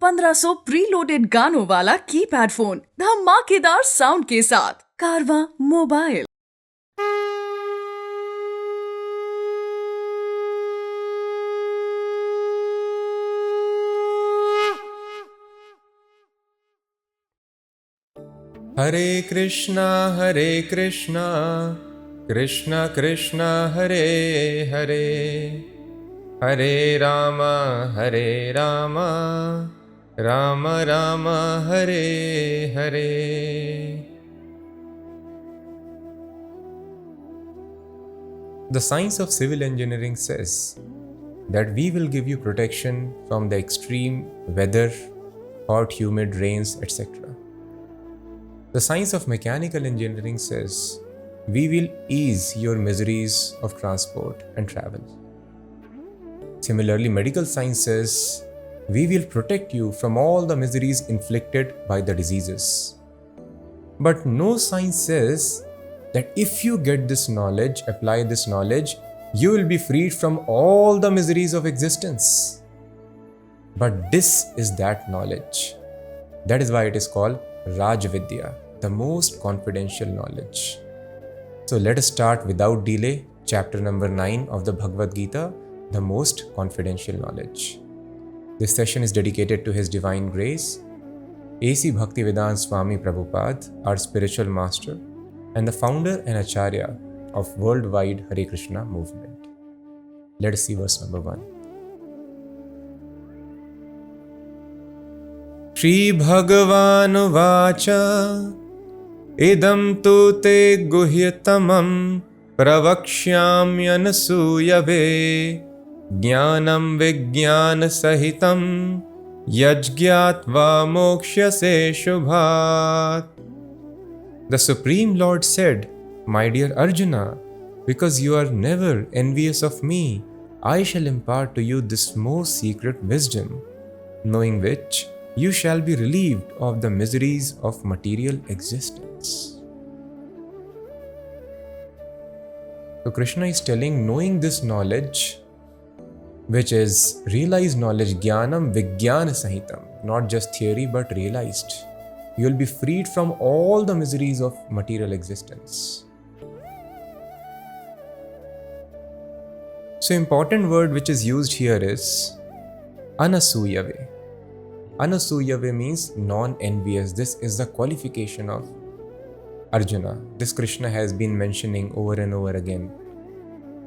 1500 preloaded गानों वाला keypad phone धमाकेदार साउंड के साथ कारवा mobile. Hare Krishna Krishna Krishna Hare Hare, Hare Ram Ram Ram Hare Hare. The science of civil engineering says that we will give you protection from the extreme weather, hot, humid rains, etc. The science of mechanical engineering says we will ease your miseries of transport and travel. Similarly, medical science says we will protect you from all the miseries inflicted by the diseases. But no science says that if you get this knowledge, apply this knowledge, you will be freed from all the miseries of existence. But this is that knowledge. That is why it is called Raj Vidya, the most confidential knowledge. So let us start without delay, chapter number 9 of the Bhagavad Gita, the most confidential knowledge. This session is dedicated to His Divine Grace, A.C. Bhaktivedanta Swami Prabhupada, our spiritual master, and the founder and acharya of worldwide Hare Krishna movement. Let us see verse number 1. Shri Bhagavan Vacha Idam tu te guhyatamam pravakshyamyanasuyave Jnanam Vijnana Sahitam Yajgyatva Mokshase Shubhat. The Supreme Lord said, My dear Arjuna, because you are never envious of me, I shall impart to you this most secret wisdom, knowing which you shall be relieved of the miseries of material existence. So Krishna is telling, knowing this knowledge, which is realized knowledge, Jnanam Vijnana Sahitam, not just theory but realized, you will be freed from all the miseries of material existence. So important word which is used here is Anasuyave. Anasuyave means non-envious. This is the qualification of Arjuna. This Krishna has been mentioning over and over again.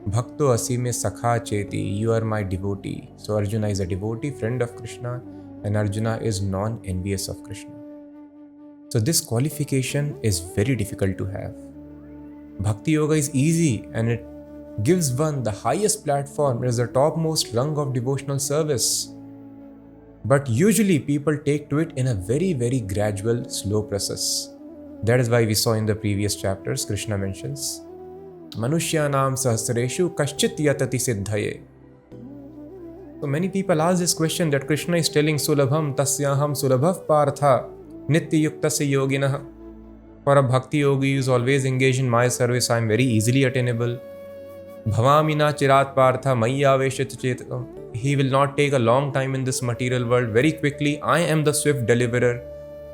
Bhakto asime sakha cheti, you are my devotee. So Arjuna is a devotee, friend of Krishna, and Arjuna is non-envious of Krishna. So this qualification is very difficult to have. Bhakti Yoga is easy and it gives one the highest platform. It is the topmost rung of devotional service. But usually people take to it in a very, very gradual, slow process. That is why we saw in the previous chapters, Krishna mentions, Manushyanam sahasreshu kaschit yatati siddhaye. So many people ask this question that Krishna is telling Sulabham tasyaham sulabhav partha nitya yuktasya yoginah. For a bhakti yogi who is always engaged in my service, I am very easily attainable. Bhavamina chirat partha maya veshit chetakam. He will not take a long time in this material world. Very quickly, I am the swift deliverer.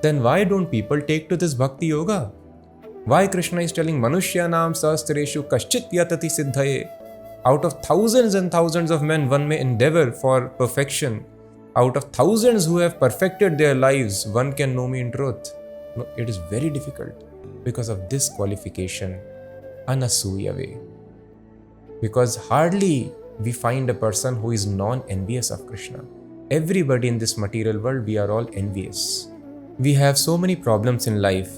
Then why don't people take to this bhakti yoga? Why Krishna is telling Manushyanam sahasreshu kaschit yatati siddhaye? Out of thousands and thousands of men, one may endeavor for perfection. Out of thousands who have perfected their lives, one can know me in truth. No, it is very difficult because of this qualification, Anasuyave. Because hardly we find a person who is non-envious of Krishna. Everybody in this material world, we are all envious. We have so many problems in life.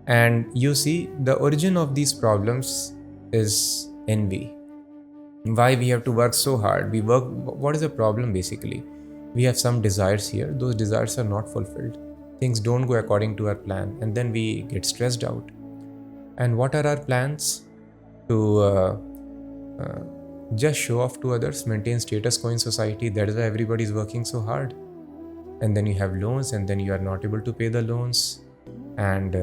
And you see, the origin of these problems is envy. Why we have to work so hard? What is the problem basically? We have some desires here. Those desires are not fulfilled. Things don't go according to our plan. And then we get stressed out. And what are our plans? To just show off to others, maintain status quo in society. That is why everybody is working so hard. And then you have loans, and then you are not able to pay the loans, and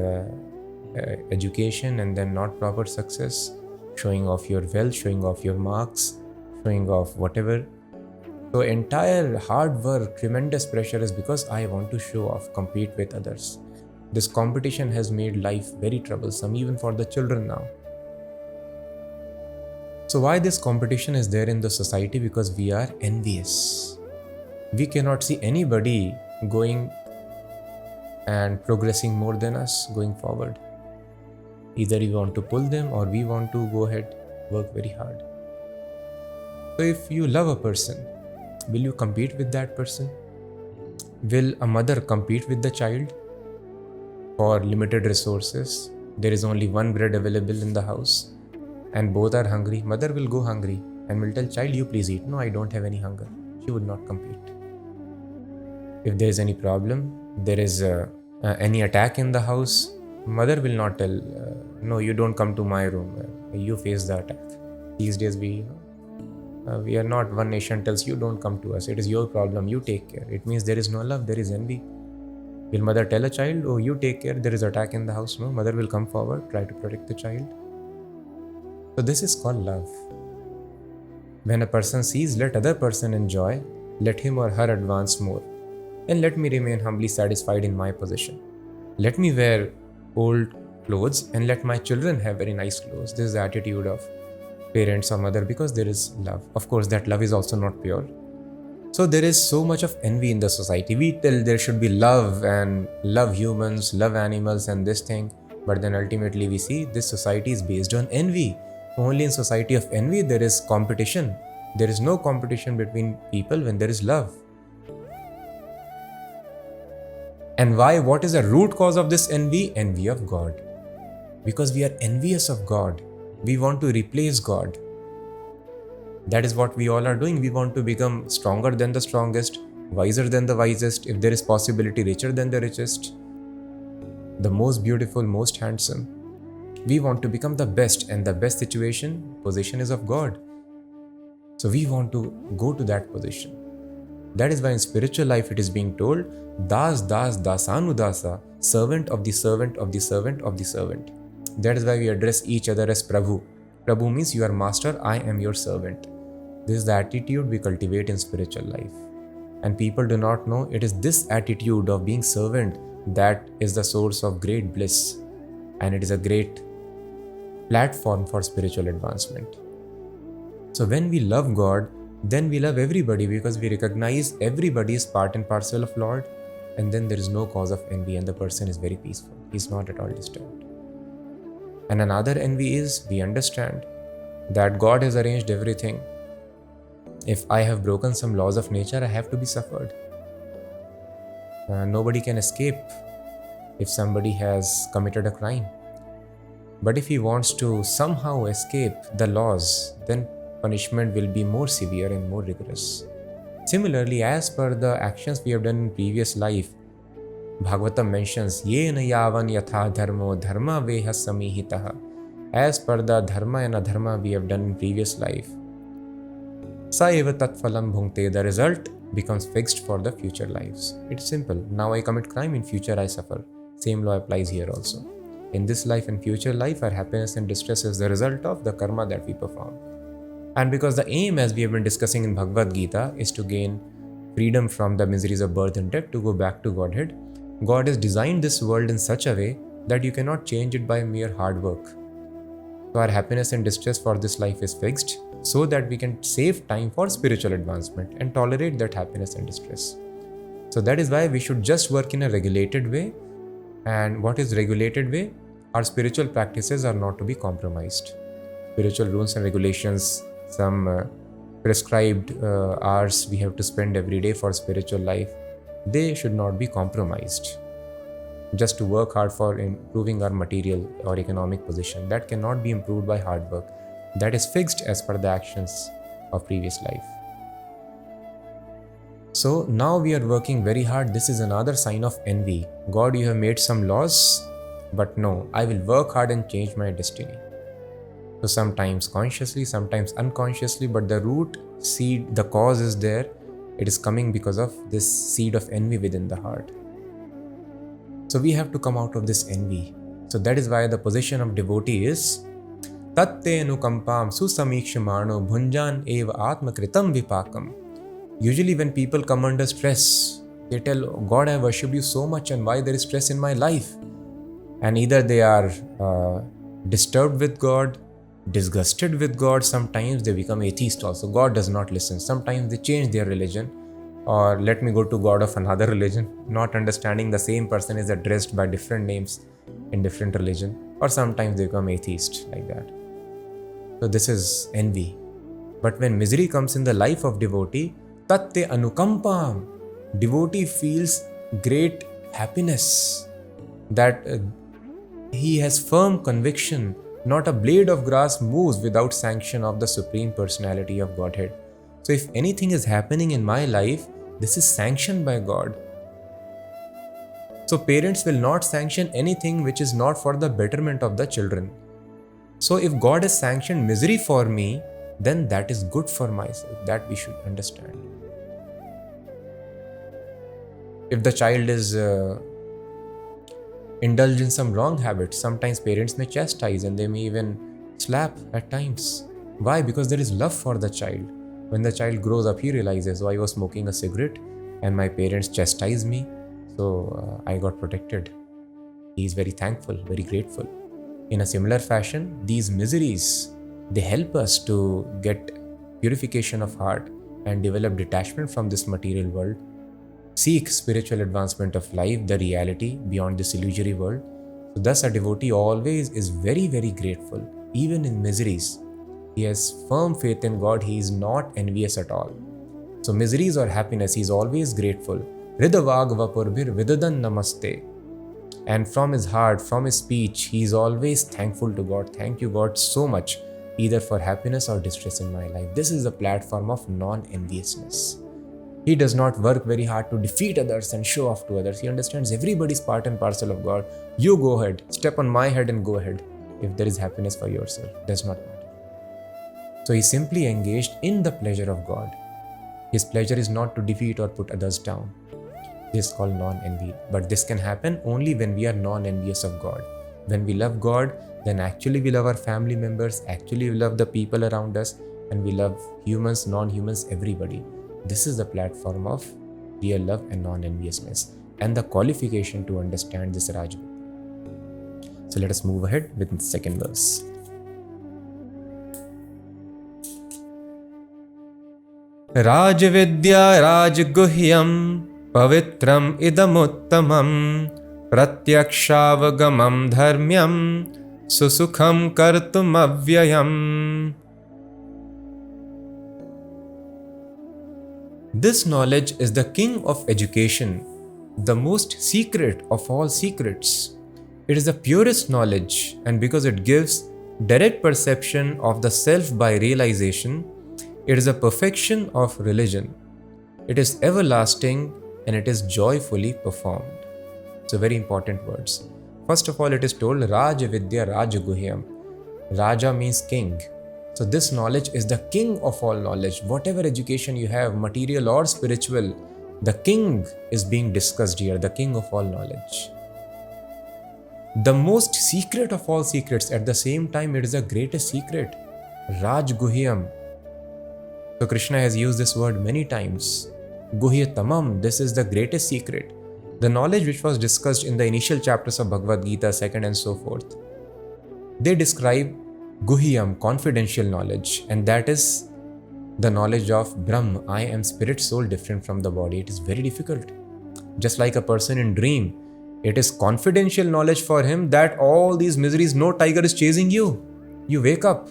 education, and then not proper success, showing off your wealth, showing off your marks, showing off whatever. So entire hard work, tremendous pressure is because I want to show off, compete with others. This competition has made life very troublesome, even for the children now. So why this competition is there in the society? Because we are envious. We cannot see anybody going and progressing more than us going forward. Either we want to pull them or we want to go ahead, work very hard. So if you love a person, will you compete with that person? Will a mother compete with the child for limited resources? There is only one bread available in the house and both are hungry. Mother will go hungry and will tell child, you please eat. No, I don't have any hunger. She would not compete. If there is any problem, there is any attack in the house, mother will not tell, no, you don't come to my room. You face the attack. These days we are not, one nation tells you don't come to us. It is your problem. You take care. It means there is no love. There is envy. Will mother tell a child, oh, you take care. There is attack in the house. No, mother will come forward, try to protect the child. So this is called love. When a person sees, let other person enjoy, let him or her advance more, and let me remain humbly satisfied in my position. Let me wear old clothes and let my children have very nice clothes. This is the attitude of parents or mother, because there is love. Of course, that love is also not pure. So there is so much of envy in the society. We tell there should be love and love humans, love animals and this thing. But then ultimately we see this society is based on envy. Only in society of envy there is competition. There is no competition between people when there is love. And why? What is the root cause of this envy? Envy of God. Because we are envious of God. We want to replace God. That is what we all are doing. We want to become stronger than the strongest, wiser than the wisest, if there is possibility, richer than the richest, the most beautiful, most handsome. We want to become the best, and the best position is of God. So we want to go to that position. That is why in spiritual life it is being told, Das Das Dasanudasa, servant of the servant of the servant of the servant. That is why we address each other as Prabhu. Prabhu means you are master, I am your servant. This is the attitude we cultivate in spiritual life. And people do not know it is this attitude of being servant that is the source of great bliss. And it is a great platform for spiritual advancement. So when we love God, then we love everybody, because we recognize everybody is part and parcel of Lord, and then there is no cause of envy and the person is very peaceful. He is not at all disturbed. And another envy is we understand that God has arranged everything. If I have broken some laws of nature, I have to be suffered. Nobody can escape if somebody has committed a crime. But if he wants to somehow escape the laws, then punishment will be more severe and more rigorous. Similarly, as per the actions we have done in previous life, Bhagavatam mentions, Yena yavan yatha dharmo dharma veha samihitaha. As per the dharma and adharma we have done in previous life, sa eva tatphalam bhungte, the result becomes fixed for the future lives. It's simple. Now I commit crime, in future I suffer. Same law applies here also. In this life and future life, our happiness and distress is the result of the karma that we perform. And because the aim, as we have been discussing in Bhagavad Gita, is to gain freedom from the miseries of birth and death, to go back to Godhead, God has designed this world in such a way that you cannot change it by mere hard work. So our happiness and distress for this life is fixed, so that we can save time for spiritual advancement and tolerate that happiness and distress. So that is why we should just work in a regulated way. And what is regulated way? Our spiritual practices are not to be compromised. Spiritual rules and regulations, some prescribed hours we have to spend every day for spiritual life, they should not be compromised. Just to work hard for improving our material or economic position, that cannot be improved by hard work. That is fixed as per the actions of previous life. So now we are working very hard. This is another sign of envy. God, you have made some laws, but no, I will work hard and change my destiny. So sometimes consciously, sometimes unconsciously, but the root seed, the cause is there. It is coming because of this seed of envy within the heart. So we have to come out of this envy. So that is why the position of devotee is Tatte nukampam susamikshamano bhunjan eva atmakritam vipakam. Usually when people come under stress, they tell, God, I worship you so much and why there is stress in my life? And either they are disturbed with God, disgusted with God, sometimes they become atheist also. God does not listen. Sometimes they change their religion, or let me go to God of another religion, not understanding the same person is addressed by different names in different religion, or sometimes they become atheist like that. So this is envy. But when misery comes in the life of devotee, tatte anukampam, devotee feels great happiness that he has firm conviction. Not a blade of grass moves without sanction of the Supreme Personality of Godhead. So if anything is happening in my life, this is sanctioned by God. So parents will not sanction anything which is not for the betterment of the children. So if God has sanctioned misery for me, then that is good for myself. That we should understand. If the child is indulged in some wrong habits, sometimes parents may chastise and they may even slap at times. Why? Because there is love for the child. When the child grows up, he realizes, oh, I was smoking a cigarette and my parents chastised me, so I got protected. He is very thankful, very grateful. In a similar fashion, these miseries, they help us to get purification of heart and develop detachment from this material world. Seek spiritual advancement of life, the reality beyond this illusory world. So thus a devotee always is very, very grateful, even in miseries. He has firm faith in God, he is not envious at all. So miseries or happiness, he is always grateful. Ridavag vapurbhir vidadan namaste. And from his heart, from his speech, he is always thankful to God. Thank you, God, so much, either for happiness or distress in my life. This is the platform of non-enviousness. He does not work very hard to defeat others and show off to others. He understands everybody's part and parcel of God. You go ahead, step on my head and go ahead. If there is happiness for yourself, does not matter. So he simply engaged in the pleasure of God. His pleasure is not to defeat or put others down. This is called non-envy. But this can happen only when we are non-envious of God. When we love God, then actually we love our family members, actually we love the people around us, and we love humans, non-humans, everybody. This is the platform of real love and non-enviousness, and the qualification to understand this Raj Bhakti. So let us move ahead with the second verse. Rajvidya Rajguhyam Pavitram Idamuttamam Pratyakshaavagamam Dharmyam Susukham Kartum Avyayam. This knowledge is the king of education, the most secret of all secrets. It is the purest knowledge, and because it gives direct perception of the self by realization, it is a perfection of religion. It is everlasting and it is joyfully performed. So very important words. First of all, it is told Raja Vidya Raja Guhyam. Raja means king. So this knowledge is the king of all knowledge. Whatever education you have, material or spiritual, the king is being discussed here, the king of all knowledge. The most secret of all secrets, at the same time, it is the greatest secret. Raj Guhyam. So Krishna has used this word many times. Guhyatamam, this is the greatest secret. The knowledge which was discussed in the initial chapters of Bhagavad Gita, second and so forth. They describe Guhyam, confidential knowledge, and that is the knowledge of Brahm. I am spirit, soul, different from the body. It is very difficult. Just like a person in dream, it is confidential knowledge for him that all these miseries, no tiger is chasing you. You wake up.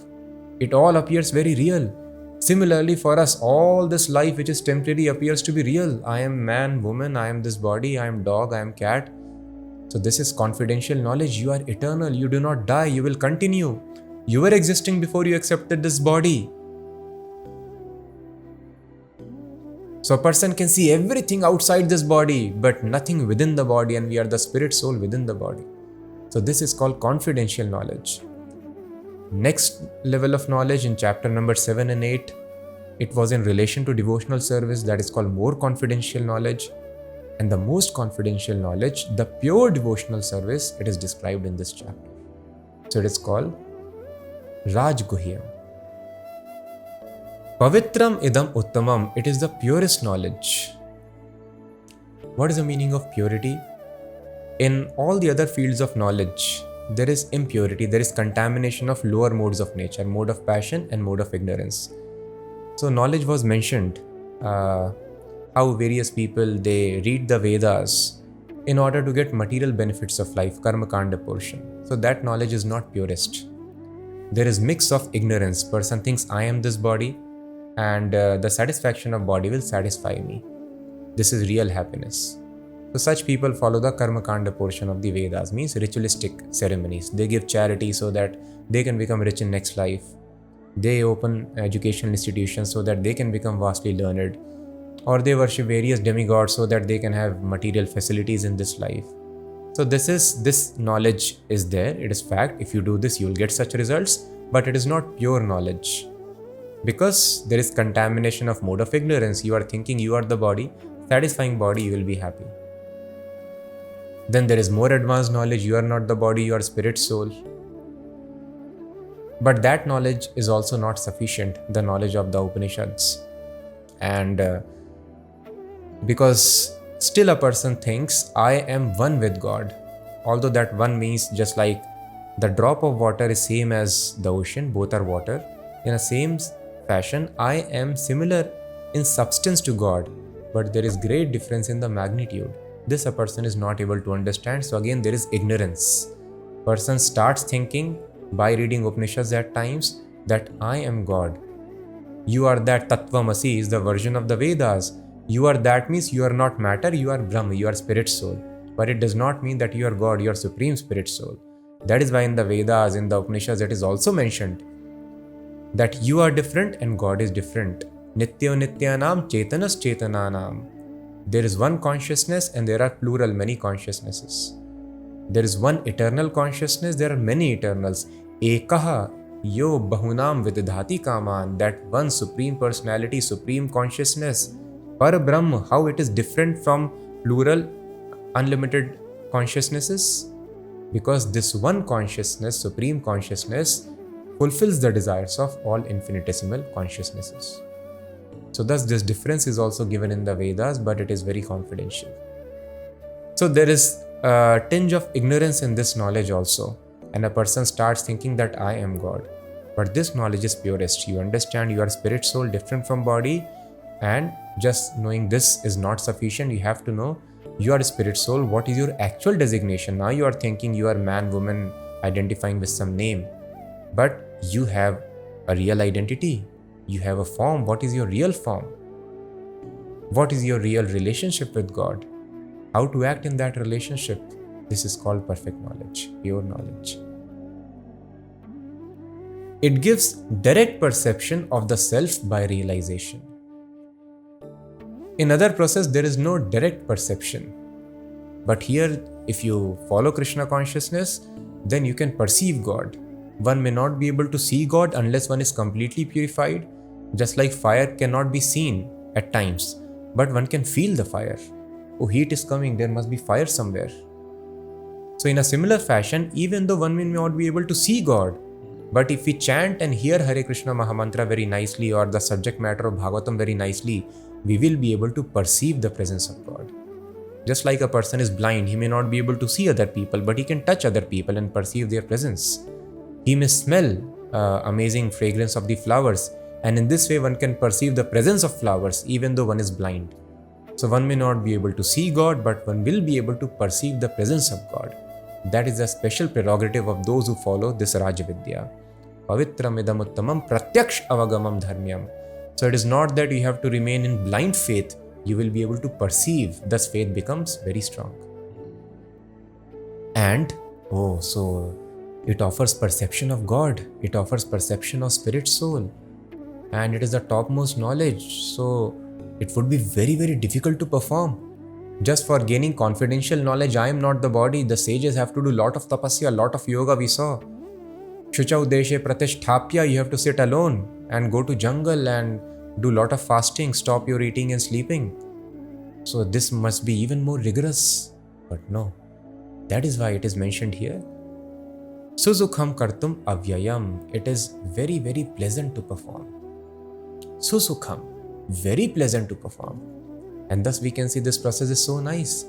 It all appears very real. Similarly, for us, all this life which is temporary appears to be real. I am man, woman, I am this body, I am dog, I am cat. So this is confidential knowledge. You are eternal. You do not die. You will continue. You were existing before you accepted this body. So a person can see everything outside this body, but nothing within the body, and we are the spirit soul within the body. So this is called confidential knowledge. Next level of knowledge in chapter number 7 and 8, it was in relation to devotional service, that is called more confidential knowledge. And the most confidential knowledge, the pure devotional service, it is described in this chapter. So it is called Raj Guhyam. Pavitram idam uttamam, it is the purest knowledge. What is the meaning of purity? In all the other fields of knowledge, there is impurity, there is contamination of lower modes of nature, mode of passion and mode of ignorance. So knowledge was mentioned, how various people, they read the Vedas in order to get material benefits of life, karma kanda portion. So that knowledge is not purest. There is mix of ignorance. Person thinks I am this body and the satisfaction of body will satisfy me. This is real happiness. So such people follow the karma kanda portion of the Vedas, means ritualistic ceremonies. They give charity so that they can become rich in next life. They open educational institutions so that they can become vastly learned. Or they worship various demigods so that they can have material facilities in this life. So this knowledge is there, it is fact. If you do this, you will get such results, but it is not pure knowledge. Because there is contamination of mode of ignorance. You are thinking you are the body, satisfying body, you will be happy. Then there is more advanced knowledge, you are not the body, you are spirit soul. But that knowledge is also not sufficient, the knowledge of the Upanishads. And because still a person thinks, I am one with God. Although that one means just like the drop of water is same as the ocean, both are water. In the same fashion, I am similar in substance to God, but there is great difference in the magnitude. This a person is not able to understand. So again, there is ignorance. Person starts thinking by reading Upanishads at times that I am God. You are that. Tattvamasi is the version of the Vedas. You are that means you are not matter, you are Brahma, you are spirit soul. But it does not mean that you are God, you are supreme spirit soul. That is why in the Vedas, in the Upanishads, it is also mentioned that you are different and God is different. Nityo nityanam chetanas chetananam. There is one consciousness and there are plural, many consciousnesses. There is one eternal consciousness, there are many eternals. Ekaha yo bahunam vididhati kaman, that one supreme personality, supreme consciousness. Par Brahma, how it is different from plural, unlimited consciousnesses? Because this one consciousness, supreme consciousness, fulfills the desires of all infinitesimal consciousnesses. So thus this difference is also given in the Vedas, but it is very confidential. So there is a tinge of ignorance in this knowledge also, and a person starts thinking that I am God. But this knowledge is purest. You understand you are spirit soul, different from body, and just knowing this is not sufficient. You have to know you are spirit soul. What is your actual designation? Now you are thinking you are man, woman, identifying with some name, but you have a real identity. You have a form. What is your real form? What is your real relationship with God? How to act in that relationship? This is called perfect knowledge, pure knowledge. It gives direct perception of the self by realization. In other process, there is no direct perception. But here, if you follow Krishna consciousness, then you can perceive God. One may not be able to see God unless one is completely purified. Just like fire cannot be seen at times, but one can feel the fire. Oh, heat is coming, there must be fire somewhere. So in a similar fashion, even though one may not be able to see God, but if we chant and hear Hare Krishna Mahamantra very nicely, or the subject matter of Bhagavatam very nicely, we will be able to perceive the presence of God. Just like a person is blind, he may not be able to see other people, but he can touch other people and perceive their presence. He may smell amazing fragrance of the flowers, and in this way one can perceive the presence of flowers even though one is blind. So one may not be able to see God, but one will be able to perceive the presence of God. That is a special prerogative of those who follow this Rajavidya. Pavitram idam uttamam pratyaksh avagamam dharmyam. So it is not that you have to remain in blind faith, you will be able to perceive, thus faith becomes very strong. And, so it offers perception of God, it offers perception of spirit soul, and it is the topmost knowledge, so it would be very, very difficult to perform. Just for gaining confidential knowledge, I am not the body, the sages have to do lot of tapasya, lot of yoga we saw. Shuchau deshe pratisthapya, you have to sit alone and go to jungle and do lot of fasting, stop your eating and sleeping. So this must be even more rigorous. But no, that is why it is mentioned here. Suzukham kartum avyayam, it is very, very pleasant to perform. susukham, very pleasant to perform. And thus we can see this process is so nice.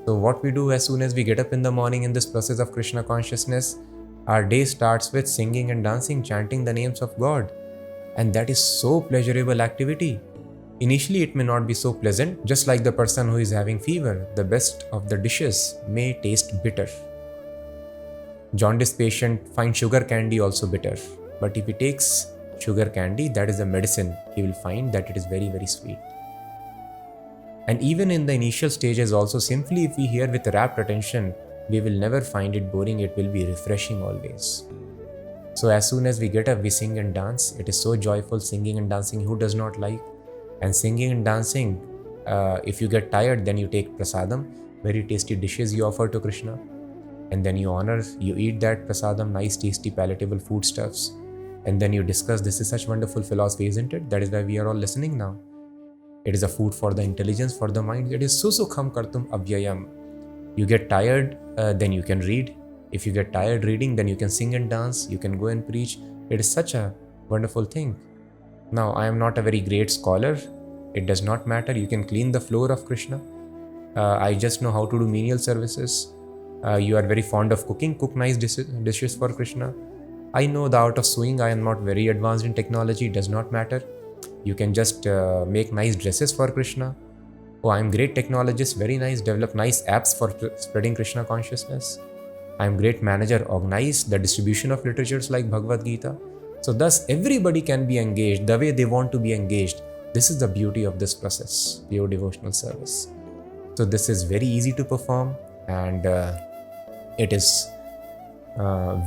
So what we do as soon as we get up in the morning in this process of Krishna consciousness, our day starts with singing and dancing, chanting the names of God. And that is so pleasurable activity. Initially it may not be so pleasant, just like the person who is having fever. The best of the dishes may taste bitter. Jaundice patient finds sugar candy also bitter. But if he takes sugar candy, that is a medicine, he will find that it is very, very sweet. And even in the initial stages also, simply if we hear with rapt attention, we will never find it boring, it will be refreshing always. So as soon as we get up, we sing and dance. It is so joyful, singing and dancing, who does not like? And singing and dancing, if you get tired, then you take prasadam, very tasty dishes you offer to Krishna. And then you eat that prasadam, nice, tasty, palatable foodstuffs. And then you discuss, this is such wonderful philosophy, isn't it? That is why we are all listening now. It is a food for the intelligence, for the mind. It is susukham kartum avyayam. You get tired, then you can read. If you get tired reading, then you can sing and dance. You can go and preach. It is such a wonderful thing. Now, I am not a very great scholar. It does not matter. You can clean the floor of Krishna. I just know how to do menial services. You are very fond of cooking. Cook nice dishes for Krishna. I know the art of sewing. I am not very advanced in technology. It does not matter. You can just make nice dresses for Krishna. Oh, I'm great technologist, very nice, develop nice apps for spreading Krishna consciousness. I'm great manager, organize the distribution of literatures like Bhagavad Gita. So thus everybody can be engaged the way they want to be engaged. This is the beauty of this process, pure devotional service. So this is very easy to perform, and it is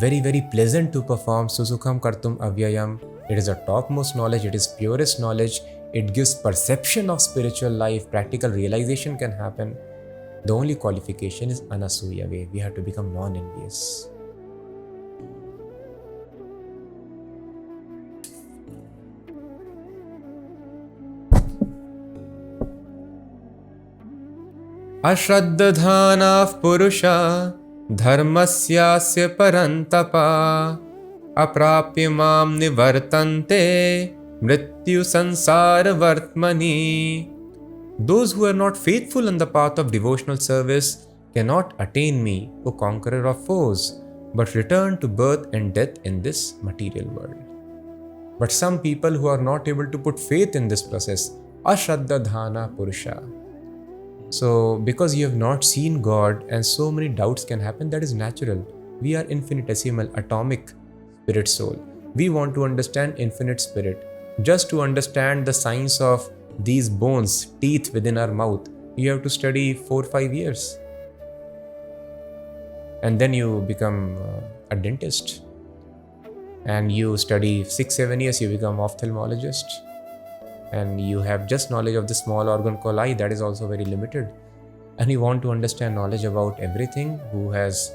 very, very pleasant to perform. Susukham kartum avyayam. It is a topmost knowledge, it is purest knowledge, it gives perception of spiritual life, practical realization can happen. The only qualification is anasuyave, we have to become non-envious. Ashraddhadhanav purusha dharmasyasya parantapa aprapya mam nivartante mrityu sansara vartmani. Those who are not faithful in the path of devotional service cannot attain me, O conqueror of foes, but return to birth and death in this material world. But some people who are not able to put faith in this process, ashraddhadhana purusha. So because you have not seen God and so many doubts can happen, that is natural. We are infinitesimal, atomic spirit soul. We want to understand infinite spirit. Just to understand the science of these bones, teeth within our mouth, you have to study 4-5 years. And then you become a dentist. And you study 6-7 years, you become ophthalmologist. And you have just knowledge of the small organ called eye, that is also very limited. And you want to understand knowledge about everything, who has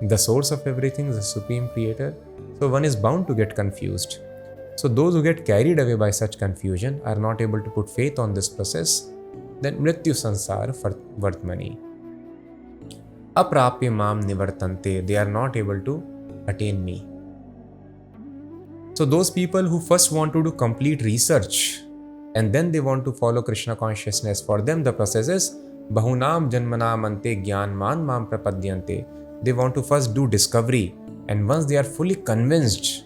the source of everything, the supreme creator. So one is bound to get confused. So those who get carried away by such confusion are not able to put faith on this process, then mrityu sansara vartmani. Aprapya mam nivartante, they are not able to attain me. So those people who first want to do complete research and then they want to follow Krishna consciousness, for them the process is bahunam janmanam ante gyanman mam prapadyante. They want to first do discovery, and once they are fully convinced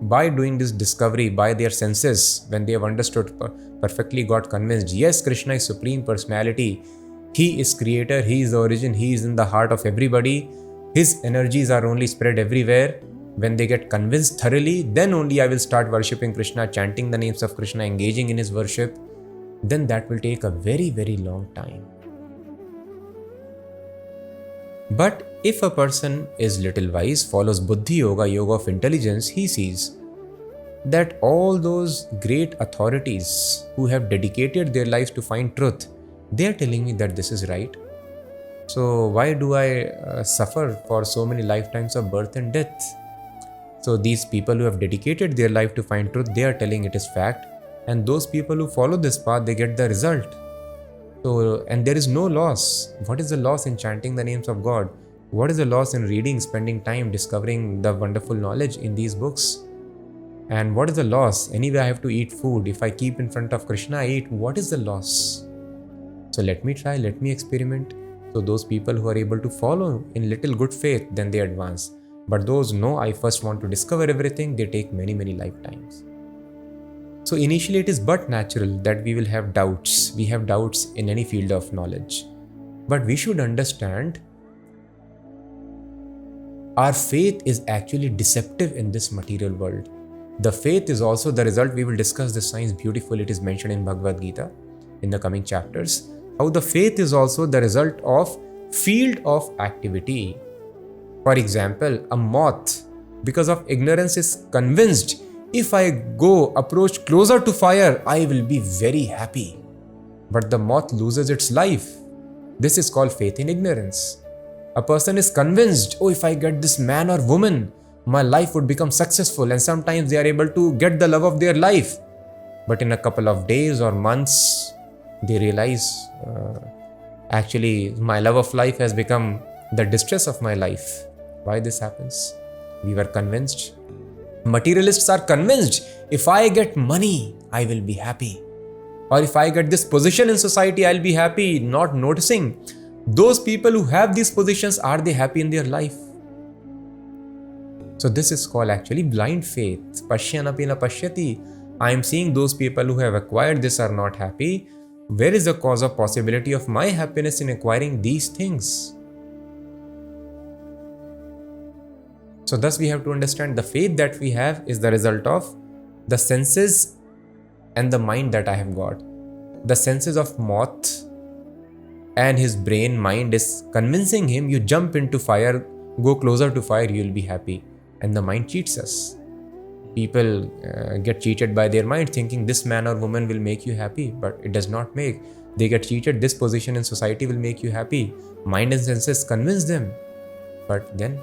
by doing this discovery by their senses, when they have understood, perfectly got convinced, yes, Krishna is Supreme Personality, He is Creator, He is the origin, He is in the heart of everybody, His energies are only spread everywhere. When they get convinced thoroughly, then only I will start worshipping Krishna, chanting the names of Krishna, engaging in His worship. Then that will take a very, very long time. But if a person is little wise, follows Buddhi Yoga, Yoga of intelligence, he sees that all those great authorities who have dedicated their lives to find truth, they are telling me that this is right. So why do I suffer for so many lifetimes of birth and death? So these people who have dedicated their life to find truth, they are telling it is fact. And those people who follow this path, they get the result. So, and there is no loss. What is the loss in chanting the names of God? What is the loss in reading, spending time, discovering the wonderful knowledge in these books? And what is the loss? Anyway, I have to eat food. If I keep in front of Krishna, I eat. What is the loss? So let me try, let me experiment. So those people who are able to follow in little good faith, then they advance. But those, no, I first want to discover everything, they take many, many lifetimes. So initially it is but natural that we will have doubts. We have doubts in any field of knowledge. But we should understand our faith is actually deceptive in this material world. The faith is also the result. We will discuss this science beautifully. It is mentioned in Bhagavad Gita in the coming chapters. How the faith is also the result of field of activity. For example, a moth, because of ignorance, is convinced, if I go approach closer to fire, I will be very happy. But the moth loses its life. This is called faith in ignorance. A person is convinced, oh, if I get this man or woman, my life would become successful, and sometimes they are able to get the love of their life. But in a couple of days or months, they realize, actually, my love of life has become the distress of my life. Why this happens? We were convinced. Materialists are convinced, if I get money, I will be happy. Or if I get this position in society, I'll be happy, not noticing. Those people who have these positions, are they happy in their life? So this is called actually blind faith. Pashyanapi na pashyati. I am seeing those people who have acquired this are not happy. Where is the cause of possibility of my happiness in acquiring these things? So thus we have to understand the faith that we have is the result of the senses and the mind that I have got. The senses of moth and his brain, mind is convincing him, you jump into fire, go closer to fire, you will be happy. And the mind cheats us. People get cheated by their mind thinking this man or woman will make you happy, but it does not make. They get cheated, this position in society will make you happy. Mind and senses convince them. But then,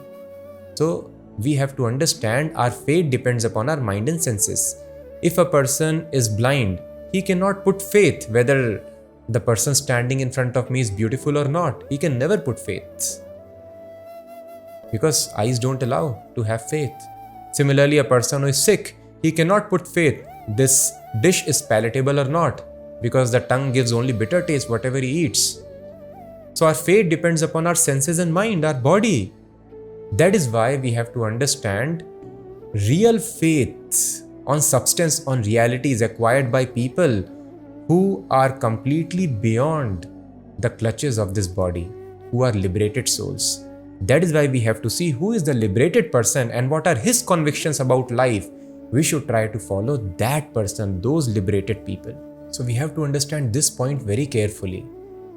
so we have to understand our fate depends upon our mind and senses. If a person is blind, he cannot put faith whether the person standing in front of me is beautiful or not. He can never put faith. Because eyes don't allow to have faith. Similarly, a person who is sick, he cannot put faith, this dish is palatable or not, because the tongue gives only bitter taste whatever he eats. So our fate depends upon our senses and mind, our body. That is why we have to understand real faith on substance, on reality is acquired by people who are completely beyond the clutches of this body, who are liberated souls. That is why we have to see who is the liberated person and what are his convictions about life. We should try to follow that person, those liberated people. So we have to understand this point very carefully.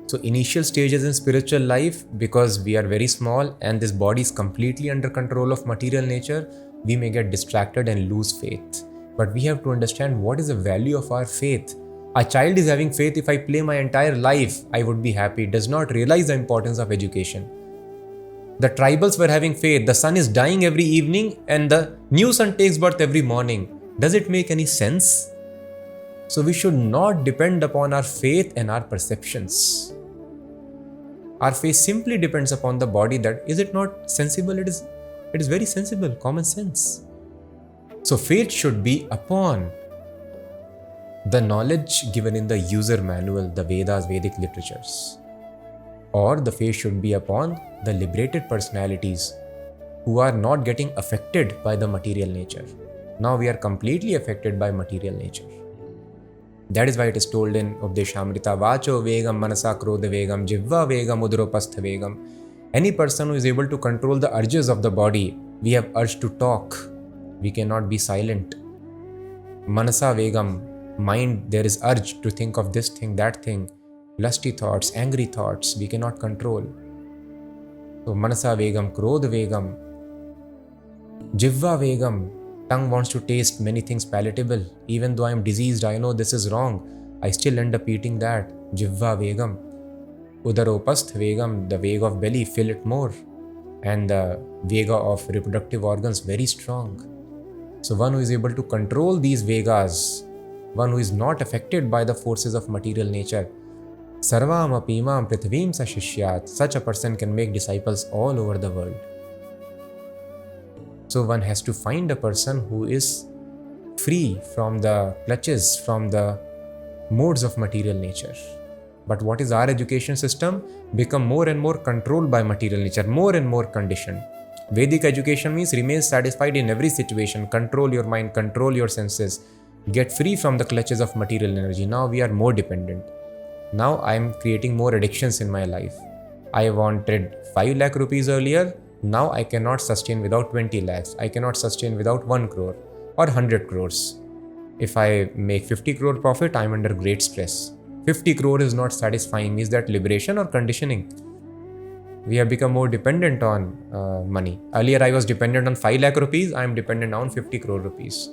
So initial stages in spiritual life, because we are very small and this body is completely under control of material nature, we may get distracted and lose faith. But we have to understand what is the value of our faith. A child is having faith, if I play my entire life, I would be happy, does not realize the importance of education. The tribals were having faith, the sun is dying every evening and the new sun takes birth every morning. Does it make any sense? So we should not depend upon our faith and our perceptions. Our faith simply depends upon the body. That is it not sensible? It is very sensible, common sense. So faith should be upon the knowledge given in the user manual, the Vedas, Vedic literatures. Or the faith should be upon the liberated personalities who are not getting affected by the material nature. Now we are completely affected by material nature. That is why it is told in Updeshamrita, Vacho Vegam Manasa Krodha Vegam Jivva Vegam Udropastha Vegam. Any person who is able to control the urges of the body, we have urge to talk, we cannot be silent. Manasa Vegam, mind, there is urge to think of this thing, that thing. Lusty thoughts, angry thoughts, we cannot control. So Manasa Vegam, Krodha Vegam, Jivva Vegam, tongue wants to taste many things palatable. Even though I am diseased, I know this is wrong, I still end up eating that. Jivva Vegam. Udaropastha Vegam, the vega of belly, fill it more. And the vega of reproductive organs, very strong. So one who is able to control these vegas, one who is not affected by the forces of material nature, Sarvam apimam prithvim sa shishyat, such a person can make disciples all over the world. So one has to find a person who is free from the clutches, from the modes of material nature. But what is our education system? Become more and more controlled by material nature, more and more conditioned. Vedic education means remain satisfied in every situation, control your mind, control your senses, get free from the clutches of material energy. Now we are more dependent. Now I am creating more addictions in my life. I wanted 5 lakh rupees earlier. Now I cannot sustain without 20 lakhs. I cannot sustain without 1 crore or 100 crores. If I make 50 crore profit, I am under great stress. 50 crore is not satisfying. Is that liberation or conditioning? We have become more dependent on money. Earlier I was dependent on 5 lakh rupees. I am dependent now on 50 crore rupees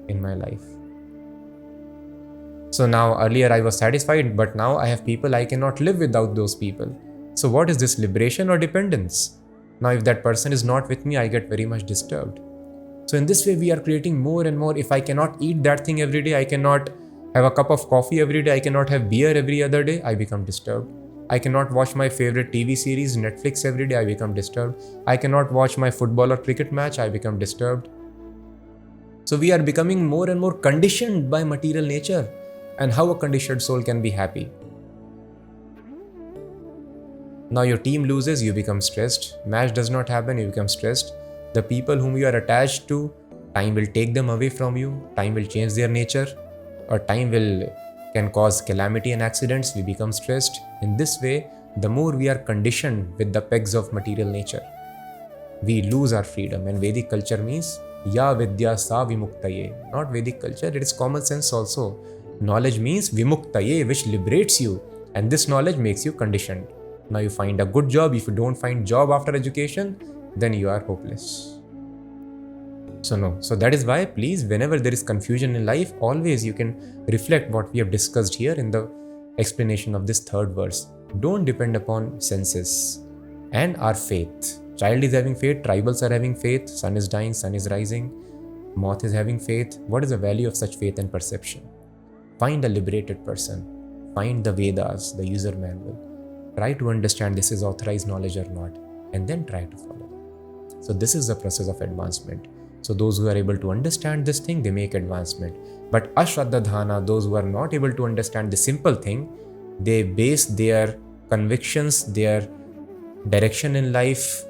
in my life. So now earlier I was satisfied, but now I have people, I cannot live without those people. So what is this, liberation or dependence? Now if that person is not with me, I get very much disturbed. So in this way we are creating more and more. If I cannot eat that thing every day, I cannot have a cup of coffee every day, I cannot have beer every other day, I become disturbed. I cannot watch my favorite TV series, Netflix every day, I become disturbed. I cannot watch my football or cricket match, I become disturbed. So we are becoming more and more conditioned by material nature. And how a conditioned soul can be happy? Now your team loses, you become stressed. Match does not happen, you become stressed. The people whom you are attached to, time will take them away from you. Time will change their nature. Or time can cause calamity and accidents. We become stressed. In this way, the more we are conditioned with the pegs of material nature, we lose our freedom. And Vedic culture means Ya Vidya Sa Vimuktaye. Not Vedic culture, it is common sense also. Knowledge means Vimuktaye, which liberates you. And this knowledge makes you conditioned. Now you find a good job. If you don't find job after education, then you are hopeless. So no. So that is why, please, whenever there is confusion in life, always you can reflect what we have discussed here in the explanation of this third verse. Don't depend upon senses and our faith. Child is having faith, tribals are having faith, sun is dying, sun is rising, moth is having faith. What is the value of such faith and perception? Find a liberated person. Find the Vedas, the user manual. Try to understand this is authorized knowledge or not, and then try to follow. So this is the process of advancement. So those who are able to understand this thing, they make advancement. But ashraddha, those who are not able to understand the simple thing, they base their convictions, their direction in life,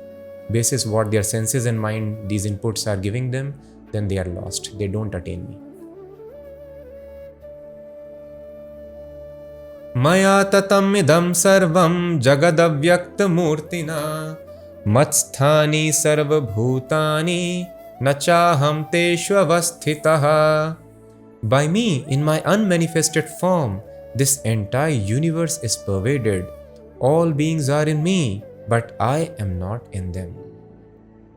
basis what their senses and mind, these inputs are giving them, then they are lost. They don't attain me. Maya tatam idam sarvam jagadavyakta murtina matsthani sarva bhutani nachaham teshvavasthitaha. By me, in my unmanifested form, this entire universe is pervaded. All beings are in me, but I am not in them.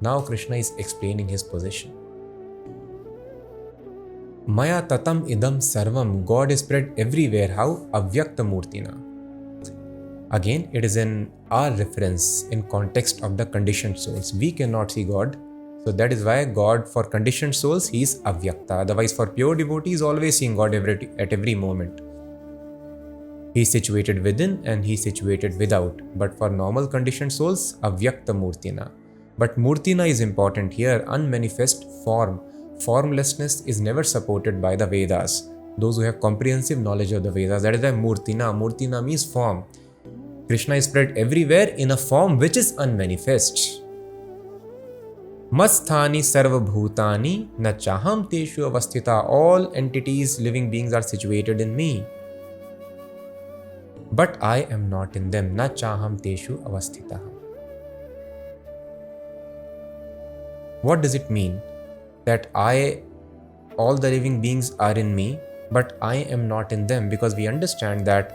Now Krishna is explaining his position. Maya tatam idam sarvam. God is spread everywhere. How? Avyakta murtina. Again, it is in our reference in context of the conditioned souls. We cannot see God. So that is why God, for conditioned souls, he is avyakta. Otherwise, for pure devotees, always seeing God at every moment. He is situated within and he is situated without. But for normal conditioned souls, avyakta murtina. But murtina is important here. Unmanifest form. Formlessness is never supported by the Vedas. Those who have comprehensive knowledge of the Vedas, that is why murtina. Murtina means form. Krishna is spread everywhere in a form which is unmanifest. Masthani sarva bhutani nachaham teshu avasthita. All entities, living beings are situated in me, but I am not in them. Nachaham teshu avasthita. What does it mean? That all the living beings are in me, but I am not in them, because we understand that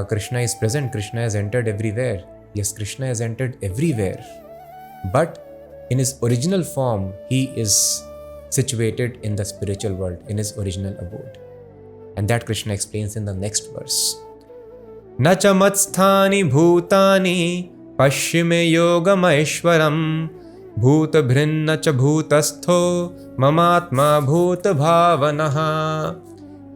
Krishna is present, Krishna has entered everywhere. Yes, Krishna has entered everywhere, but in his original form, he is situated in the spiritual world, in his original abode. And that Krishna explains in the next verse. Nacha matsthani bhutani pashchime yogamaishwaram bhuta bhrinna cha bhutastho mamatma bhuta bhavanaha.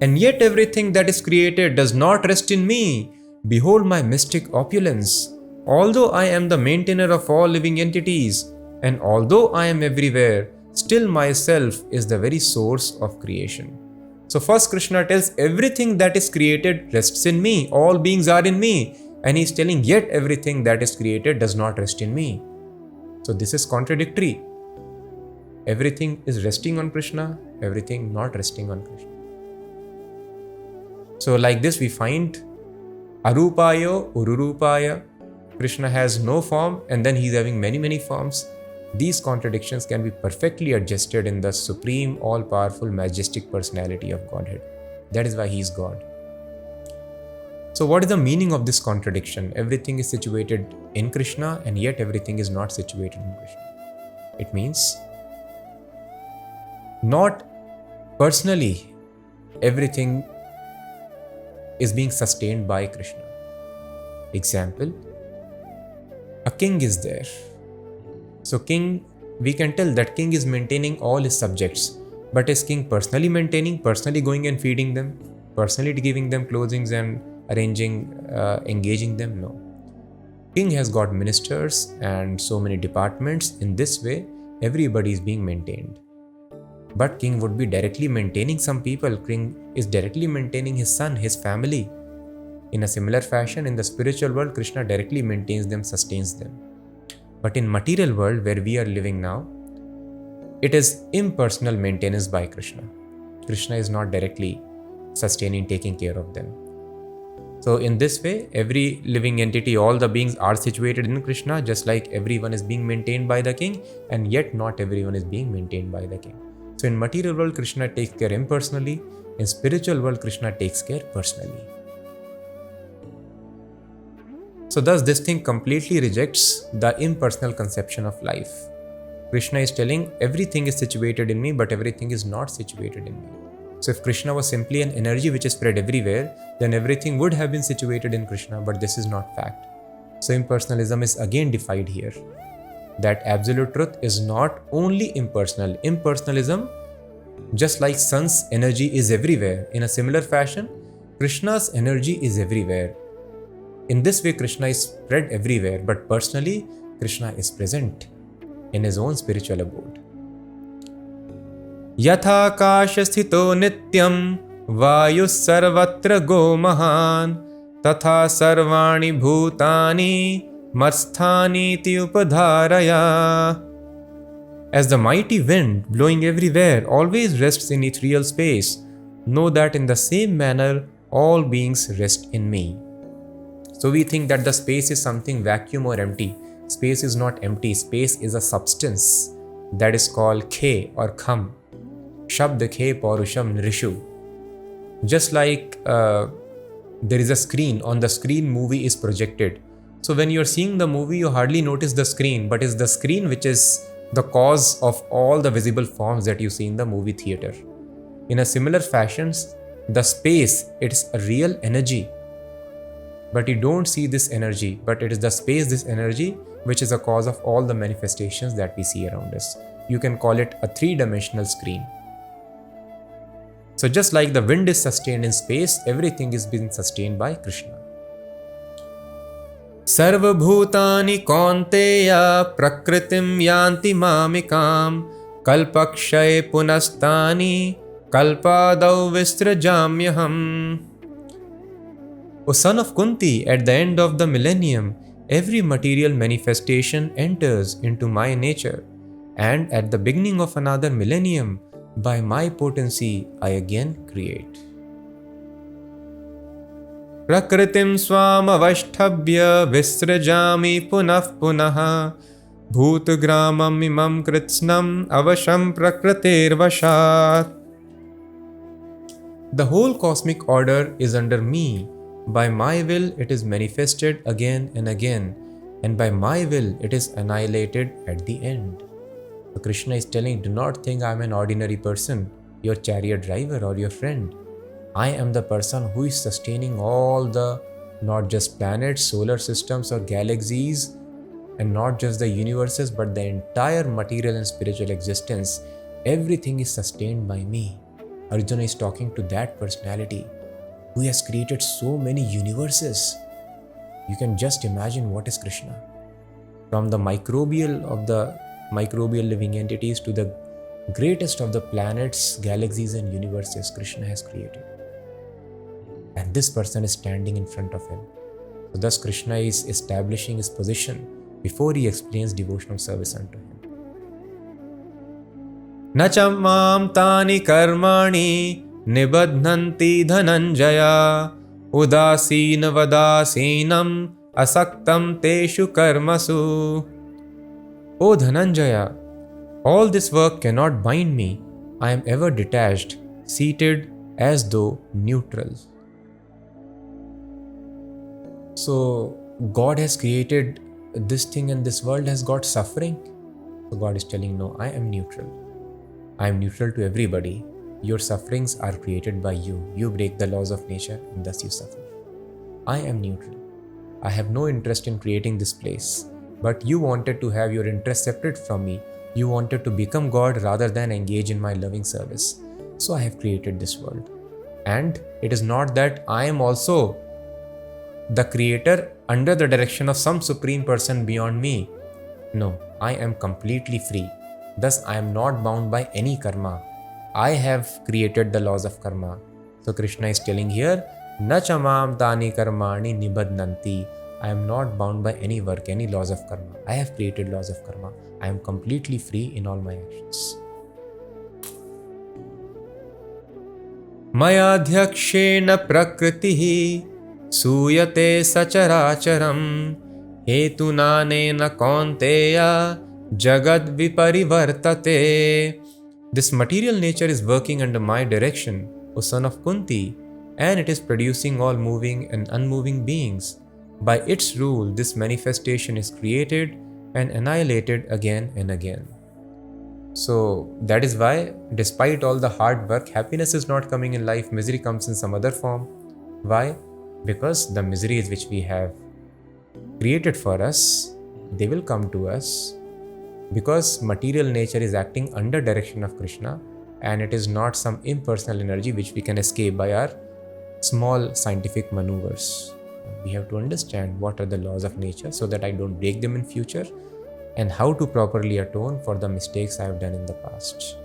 And yet everything that is created does not rest in me. Behold my mystic opulence. Although I am the maintainer of all living entities, and although I am everywhere, still myself is the very source of creation. So first Krishna tells everything that is created rests in me, all beings are in me, and he's telling yet everything that is created does not rest in me. So this is contradictory. Everything is resting on Krishna, everything not resting on Krishna. So like this we find Arupayo, Ururupaya. Krishna has no form and then he's having many forms. These contradictions can be perfectly adjusted in the supreme, all-powerful, majestic personality of Godhead. That is why he is God. So what is the meaning of this contradiction? Everything is situated in Krishna and yet everything is not situated in Krishna. It means not personally everything is being sustained by Krishna. Example, a king is there. So king, we can tell that king is maintaining all his subjects, but is king personally maintaining, personally going and feeding them, personally giving them clothing and arranging, engaging them? No. King has got ministers and so many departments. In this way, everybody is being maintained. But king would be directly maintaining some people. King is directly maintaining his son, his family. In a similar fashion, in the spiritual world, Krishna directly maintains them, sustains them. But in material world where we are living now, it is impersonal maintenance by Krishna. Krishna is not directly sustaining, taking care of them. So in this way, every living entity, all the beings are situated in Krishna, just like everyone is being maintained by the king, and yet not everyone is being maintained by the king. So in material world, Krishna takes care impersonally. In spiritual world, Krishna takes care personally. So thus this thing completely rejects the impersonal conception of life. Krishna is telling everything is situated in me, but everything is not situated in me. So if Krishna was simply an energy which is spread everywhere, then everything would have been situated in Krishna, but this is not fact. So impersonalism is again defied here. That absolute truth is not only impersonal. Impersonalism, just like sun's energy is everywhere, in a similar fashion, Krishna's energy is everywhere. In this way, Krishna is spread everywhere, but personally, Krishna is present in his own spiritual abode. Yatha kasha sthito nityam vayus sarvatra go mahan tatha sarvani bhutani matsthani ti upadharaya. As the mighty wind blowing everywhere always rests in ethereal space, know that in the same manner all beings rest in me. So we think that the space is something vacuum or empty. Space is not empty. Space is a substance that is called Khe or Kham. Shabd Khe Paurusham Nrishu. Just like there is a screen, on the screen movie is projected. So when you're seeing the movie, you hardly notice the screen, but it's the screen which is the cause of all the visible forms that you see in the movie theater. In a similar fashion, the space, it's a real energy. But you don't see this energy, but it is the space, this energy, which is a cause of all the manifestations that we see around us. You can call it a three-dimensional screen. So just like the wind is sustained in space, everything is being sustained by Krishna. Sarva bhutani kaunteya prakritim yanti mamikam kalpakshay punastani kalpadau vistrajamyaham. O son of Kunti, at the end of the millennium, every material manifestation enters into my nature, and at the beginning of another millennium, by my potency, I again create. Prakritim swam avashthabhya visrajami punah punaha bhutagramam imam kritsnam avasham prakratir vashat. The whole cosmic order is under me. By my will it is manifested again and again, and by my will it is annihilated at the end. So Krishna is telling, do not think I am an ordinary person, your chariot driver or your friend. I am the person who is sustaining all the, not just planets, solar systems or galaxies, and not just the universes, but the entire material and spiritual existence. Everything is sustained by me. Arjuna is talking to that personality who has created so many universes. You can just imagine what is Krishna. From the microbial living entities to the greatest of the planets, galaxies and universes Krishna has created. And this person is standing in front of him. So thus Krishna is establishing his position before he explains devotional service unto him. Na chamam tani karmani nibadhanti dhananjaya udasina vadasinam asaktam teshu karmasu. O Dhananjaya, all this work cannot bind me. I am ever detached, seated as though neutral. So God has created this thing and this world has got suffering. So God is telling, no, I am neutral. I am neutral to everybody. Your sufferings are created by you. You break the laws of nature and thus you suffer. I am neutral. I have no interest in creating this place. But you wanted to have your interest separate from me. You wanted to become God rather than engage in my loving service. So I have created this world. And it is not that I am also the creator under the direction of some supreme person beyond me. No, I am completely free. Thus I am not bound by any karma. I have created the laws of karma. So Krishna is telling here, Na chamam tani karmani nibadnanti. I am not bound by any work, any laws of karma. I have created laws of karma. I am completely free in all my actions. Mayadhyakshena prakritihi suyate sacharacharam hetunanena kaunteya jagad viparivartate. This material nature is working under my direction, O son of Kunti, and it is producing all moving and unmoving beings. By its rule, this manifestation is created and annihilated again and again. So that is why, despite all the hard work, happiness is not coming in life, misery comes in some other form. Why? Because the miseries which we have created for us, they will come to us because material nature is acting under direction of Krishna, and it is not some impersonal energy which we can escape by our small scientific maneuvers. We have to understand what are the laws of nature so that I don't break them in future, and how to properly atone for the mistakes I have done in the past.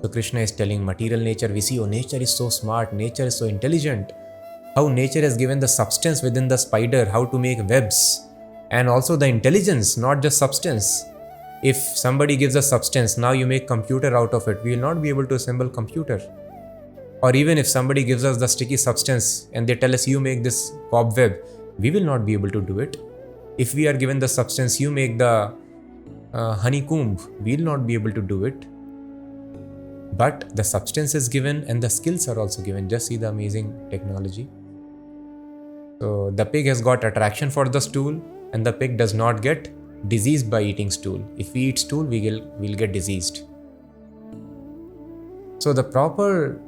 So Krishna is telling material nature, we see, oh, nature is so smart, nature is so intelligent, how nature has given the substance within the spider, how to make webs, and also the intelligence, not just substance. If somebody gives us substance, now you make computer out of it, we will not be able to assemble computer. Or even if somebody gives us the sticky substance and they tell us you make this cobweb, we will not be able to do it. If we are given the substance, you make the honeycomb, we will not be able to do it. But the substance is given and the skills are also given. Just see the amazing technology. So the pig has got attraction for the stool, and the pig does not get diseased by eating stool. If we eat stool, we'll get diseased. So the proper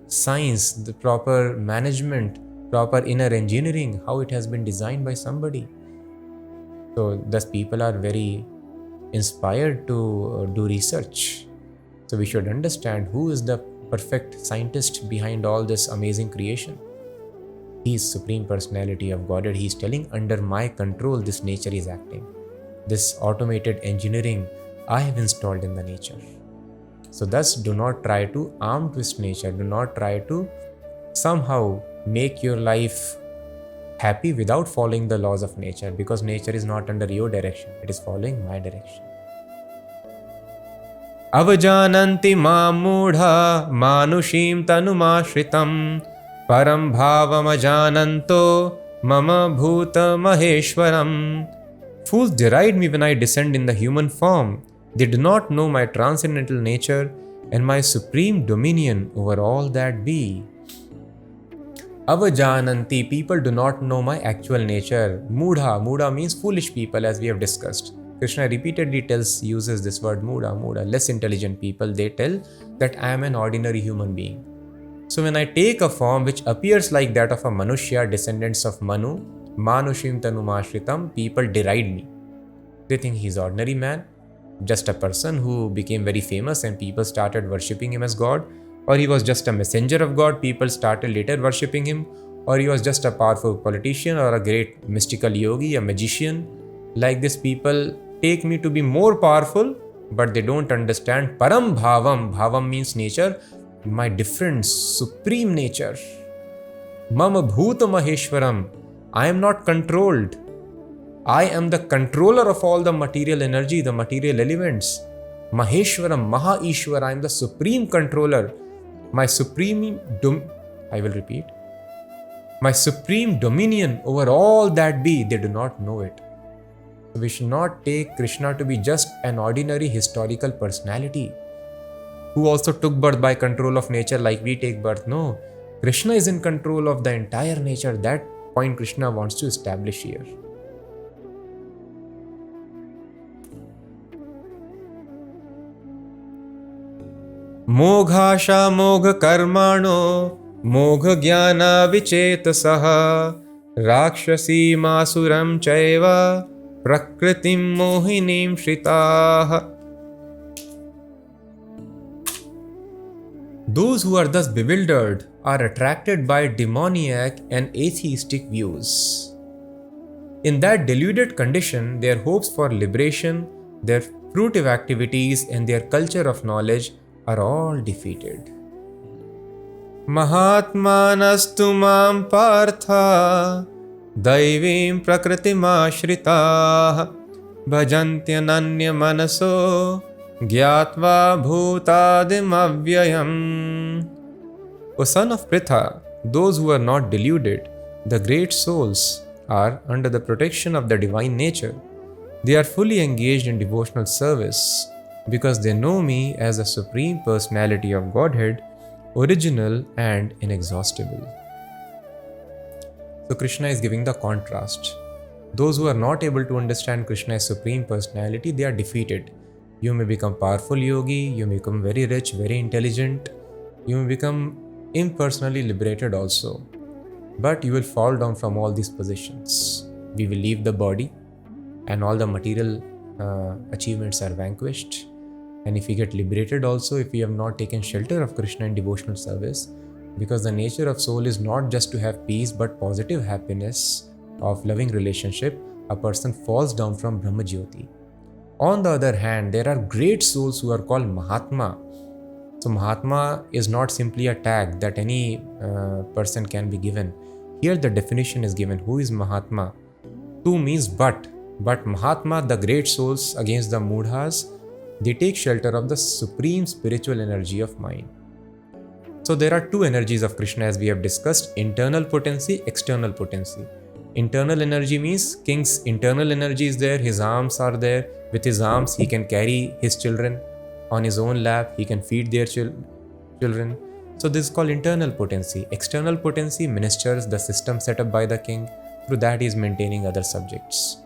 science, the proper management, proper inner engineering, how it has been designed by somebody. So thus people are very inspired to do research. So we should understand who is the perfect scientist behind all this amazing creation. He is Supreme Personality of Godhead. He is telling, under my control this nature is acting. This automated engineering I have installed in the nature. So thus do not try to arm twist nature. Do not try to somehow make your life happy without following the laws of nature, because nature is not under your direction. It is following my direction. Avajananti mudha manushim tanumashritam param bhavam ajananto mama bhuta maheshwaram. Fools deride me when I descend in the human form. They do not know my transcendental nature and my supreme dominion over all that be. Avajananti, people do not know my actual nature. Mudha means foolish people, as we have discussed. Krishna repeatedly uses this word mudha, less intelligent people. They tell that I am an ordinary human being. So when I take a form which appears like that of a Manushya, descendants of Manu, Manushim Tanumashritam, people deride me. They think he's ordinary man, just a person who became very famous and people started worshipping him as God, or he was just a messenger of God, people started later worshipping him, or he was just a powerful politician or a great mystical yogi, a magician. Like this, people take me to be more powerful but they don't understand Param Bhavam. Bhavam means nature, my different, supreme nature. Mama Bhuta Maheshwaram. I am not controlled. I am the controller of all the material energy, the material elements. Maheshwaram, Maha Ishwar, I am the supreme controller. My supreme, I will repeat. My supreme dominion over all that be, they do not know it. So we should not take Krishna to be just an ordinary historical personality who also took birth by control of nature like we take birth. No, Krishna is in control of the entire nature. That point Krishna wants to establish here. Moghasha mogha karmano mogha jnana vichetasaha rakshasi masuram chaiva prakritim mohinim shritaha. Those who are thus bewildered are attracted by demoniac and atheistic views. In that deluded condition, their hopes for liberation, their fruitive activities, and their culture of knowledge are all defeated. Mahatmanastu mam partha daivim prakritim ashritaah bhajantyananya manaso gyatva bhutadim avyayam. O son of Pritha, those who are not deluded, the great souls, are under the protection of the divine nature. They are fully engaged in devotional service because they know me as the Supreme Personality of Godhead, original and inexhaustible. So Krishna is giving the contrast. Those who are not able to understand Krishna as Supreme Personality, they are defeated. You may become powerful yogi, you may become very rich, very intelligent, you may become impersonally liberated also. But you will fall down from all these positions. We will leave the body and all the material achievements are vanquished. And if we get liberated also, if we have not taken shelter of Krishna in devotional service, because the nature of soul is not just to have peace but positive happiness of loving relationship, a person falls down from Brahma Jyoti. On the other hand, there are great souls who are called Mahatma. So Mahatma is not simply a tag that any person can be given. Here the definition is given. Who is Mahatma? Tu means but Mahatma, the great souls against the Mudhas, they take shelter of the supreme spiritual energy of mind. So there are two energies of Krishna as we have discussed: internal potency, external potency. Internal energy means king's internal energy is there, his arms are there. With his arms he can carry his children on his own lap, he can feed their children. So this is called internal potency. External potency ministers the system set up by the king. Through that he is maintaining other subjects.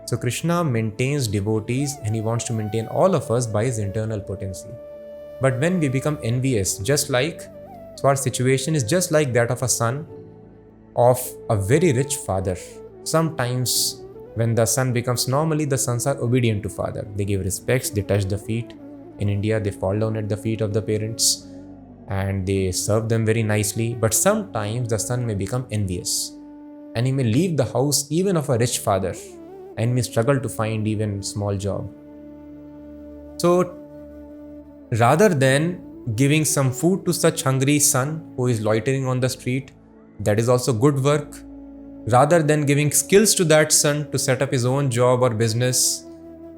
So Krishna maintains devotees and he wants to maintain all of us by his internal potency. But when we become envious, so our situation is just like that of a son of a very rich father. Sometimes when the son becomes, normally the sons are obedient to father. They give respects, they touch the feet. In India, they fall down at the feet of the parents and they serve them very nicely. But sometimes the son may become envious and he may leave the house even of a rich father and may struggle to find even small job. So rather than giving some food to such hungry son who is loitering on the street, that is also good work. Rather than giving skills to that son to set up his own job or business,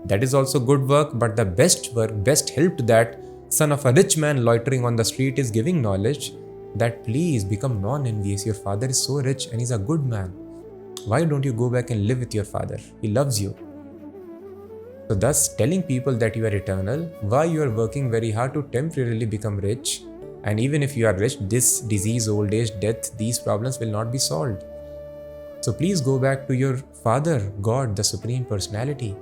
that is also good work. But the best work, best help to that son of a rich man loitering on the street is giving knowledge that please become non-envious. Your father is so rich and he's a good man. Why don't you go back and live with your father? He loves you. So thus telling people that you are eternal, why you are working very hard to temporarily become rich, and even if you are rich, this disease, old age, death, these problems will not be solved. So please go back to your Father, God, the Supreme Personality.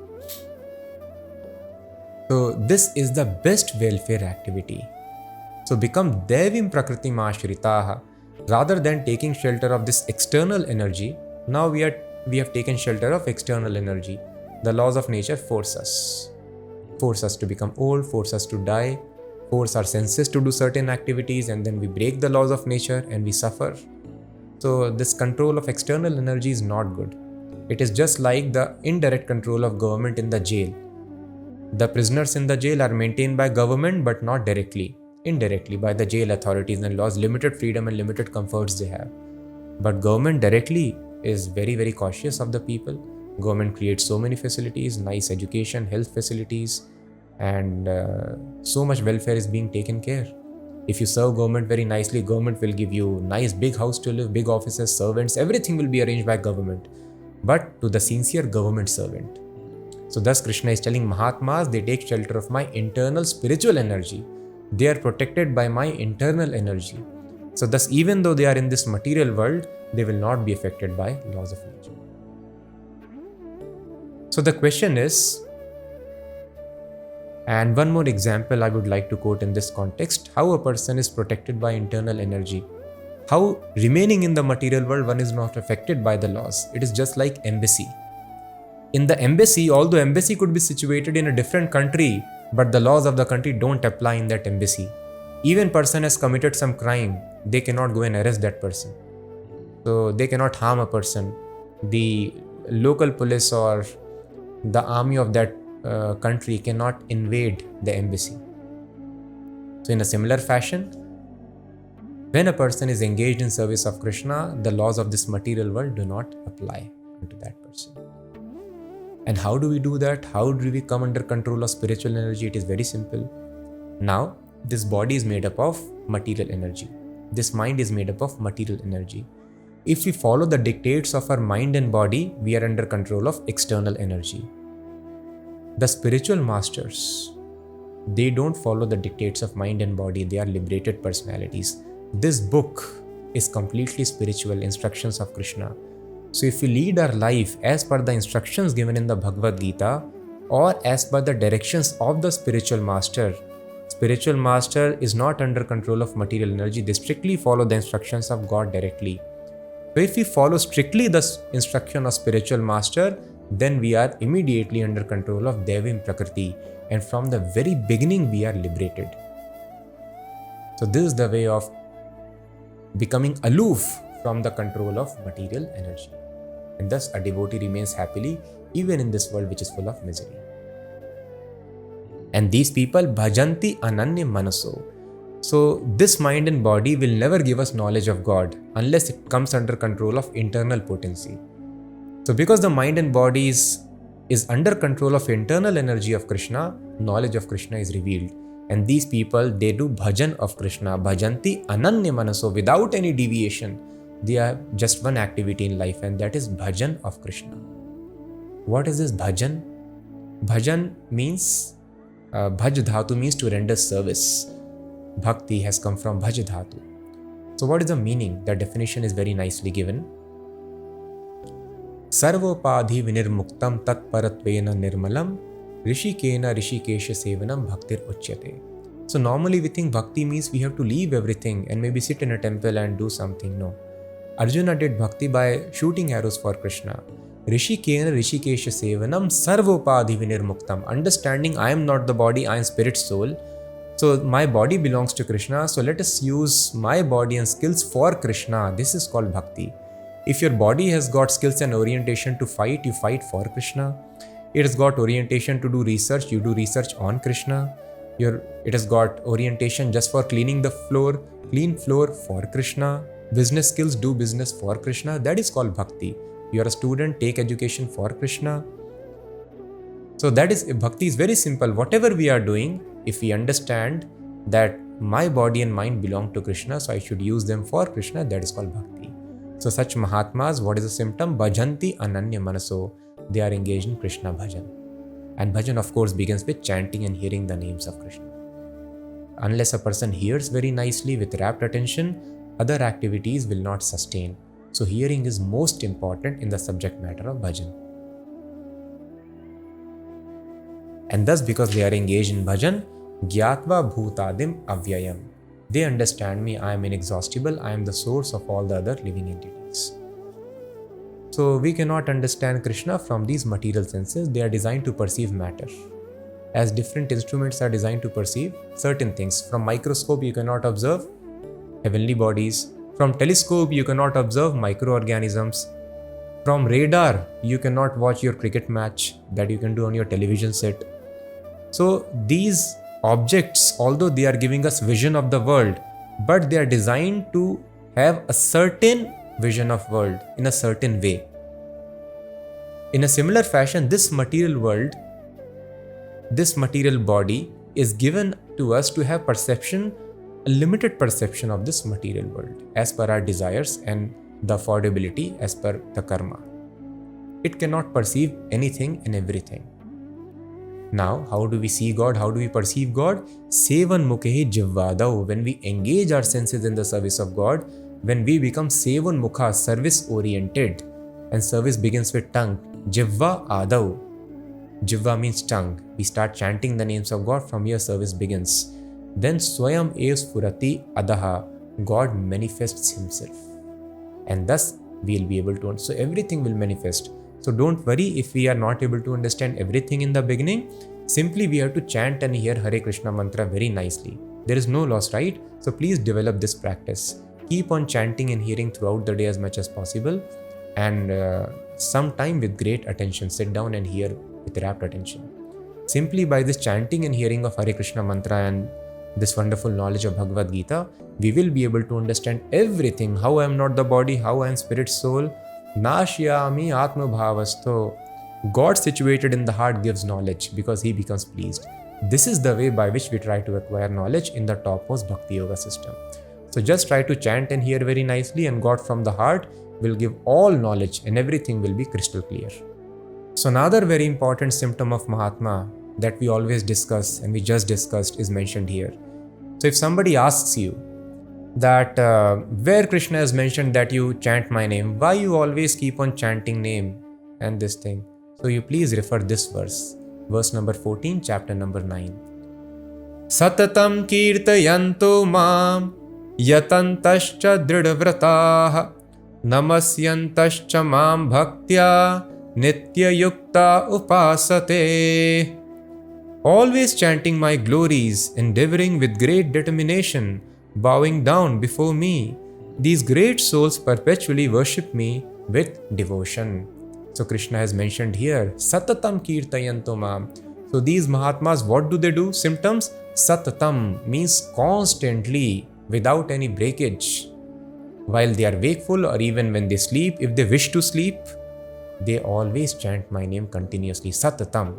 So this is the best welfare activity. So become Devim Prakritim Ashritaha. Rather than taking shelter of this external energy, now we have taken shelter of external energy. The laws of nature force us to become old, force us to die, force our senses to do certain activities, and then we break the laws of nature and we suffer. So this control of external energy is not good. It is just like the indirect control of government in the jail. The prisoners in the jail are maintained by government but not directly, indirectly by the jail authorities and laws, limited freedom and limited comforts they have. But government directly is very, very cautious of the people. Government creates so many facilities, nice education, health facilities, and so much welfare is being taken care. If you serve government very nicely, government will give you nice big house to live, big offices, servants, everything will be arranged by government. But to the sincere government servant. So thus Krishna is telling Mahatmas, they take shelter of my internal spiritual energy. They are protected by my internal energy. So thus even though they are in this material world, they will not be affected by laws of nature. So the question is, and one more example I would like to quote in this context, how a person is protected by internal energy. How remaining in the material world one is not affected by the laws. It is just like embassy. In the embassy, although embassy could be situated in a different country, but the laws of the country don't apply in that embassy. Even person has committed some crime, they cannot go and arrest that person. So they cannot harm a person. The local police or the army of that country cannot invade the embassy. So in a similar fashion, when a person is engaged in service of Krishna, the laws of this material world do not apply to that person. And how do we do that? How do we come under control of spiritual energy? It is very simple. Now, this body is made up of material energy. This mind is made up of material energy. If we follow the dictates of our mind and body, we are under control of external energy. The spiritual masters, they don't follow the dictates of mind and body. They are liberated personalities. This book is completely spiritual instructions of Krishna. So if we lead our life as per the instructions given in the Bhagavad Gita or as per the directions of the spiritual master is not under control of material energy. They strictly follow the instructions of God directly. So if we follow strictly the instruction of spiritual master, then we are immediately under control of Devim Prakriti, and from the very beginning we are liberated. So this is the way of becoming aloof from the control of material energy. And thus a devotee remains happily even in this world which is full of misery. And these people, bhajanti ananya manaso. So this mind and body will never give us knowledge of God unless it comes under control of internal potency. So because the mind and body is under control of internal energy of Krishna, knowledge of Krishna is revealed. And these people, they do bhajan of Krishna, bhajanti ananya manaso, without any deviation. They have just one activity in life, and that is bhajan of Krishna. What is this bhajan? Bhajan means, bhaj dhatu means to render service. Bhakti has come from bhaj dhatu. So what is the meaning? The definition is very nicely given. Sarvopadhi vinirmuktam tatparatvena nirmalam rishikena rishikesha sevanam bhaktir uchyate. So normally we think bhakti means we have to leave everything and maybe sit in a temple and do something. No. Arjuna did bhakti by shooting arrows for Krishna. Rishikena rishikesha sevanam sarvopadhi vinirmuktam. Understanding I am not the body, I am spirit soul. So my body belongs to Krishna. So let us use my body and skills for Krishna. This is called bhakti. If your body has got skills and orientation to fight, you fight for Krishna. It has got orientation to do research, you do research on Krishna. It has got orientation just for cleaning the floor, clean floor for Krishna. Business skills, do business for Krishna. That is called bhakti. You are a student, take education for Krishna. So that is, bhakti is very simple. Whatever we are doing, if we understand that my body and mind belong to Krishna, so I should use them for Krishna, that is called bhakti. So such Mahatmas, what is the symptom? Bhajanti ananya manaso. They are engaged in Krishna bhajan. And bhajan of course begins with chanting and hearing the names of Krishna. Unless a person hears very nicely with rapt attention, other activities will not sustain. So hearing is most important in the subject matter of bhajan. And thus because they are engaged in bhajan, gyatva bhutadim avyayam. They understand me, I am inexhaustible, I am the source of all the other living entities. So we cannot understand Krishna from these material senses. They are designed to perceive matter. As different instruments are designed to perceive certain things. From microscope you cannot observe heavenly bodies. From telescope you cannot observe microorganisms. From radar you cannot watch your cricket match that you can do on your television set. So these objects, although they are giving us vision of the world, but they are designed to have a certain vision of world in a certain way. In a similar fashion, this material world, this material body is given to us to have perception, a limited perception of this material world as per our desires and the affordability as per the karma. It cannot perceive anything and everything. Now, how do we see God? How do we perceive God? Sevan mukhe jivvadau. When we engage our senses in the service of God, when we become sevan mukha, service oriented, and service begins with tongue, jivva adau. Jivva means tongue. We start chanting the names of God, from here service begins. Then swayam ev spurati adaha. God manifests himself. And thus we will be able to, so everything will manifest. So don't worry if we are not able to understand everything in the beginning. Simply we have to chant and hear Hare Krishna mantra very nicely. There is no loss, right? So please develop this practice. Keep on chanting and hearing throughout the day as much as possible. And some time with great attention. Sit down and hear with rapt attention. Simply by this chanting and hearing of Hare Krishna mantra and this wonderful knowledge of Bhagavad Gita, we will be able to understand everything. How I am not the body, how I am spirit, soul. Nashyami atma bhavasto. God situated in the heart gives knowledge because he becomes pleased. This is the way by which we try to acquire knowledge in the topmost Bhakti Yoga system. So just try to chant and hear very nicely, and God from the heart will give all knowledge and everything will be crystal clear. So another very important symptom of Mahatma that we always discuss and we just discussed is mentioned here. So if somebody asks you that where Krishna has mentioned that you chant my name, why you always keep on chanting name and this thing, so you please refer this verse, verse number 14, chapter number 9. Satatam kirtayanto mam yatantascha dridvrataah namasyantascha mam bhaktya nitya yukta upasate. Always chanting my glories, endeavoring with great determination, bowing down before me. These great souls perpetually worship me with devotion. So Krishna has mentioned here, Satatam Kirtayanto Mam. So these Mahatmas, what do they do? Symptoms? Satatam means constantly, without any breakage. While they are wakeful or even when they sleep, if they wish to sleep, they always chant my name continuously, Satatam.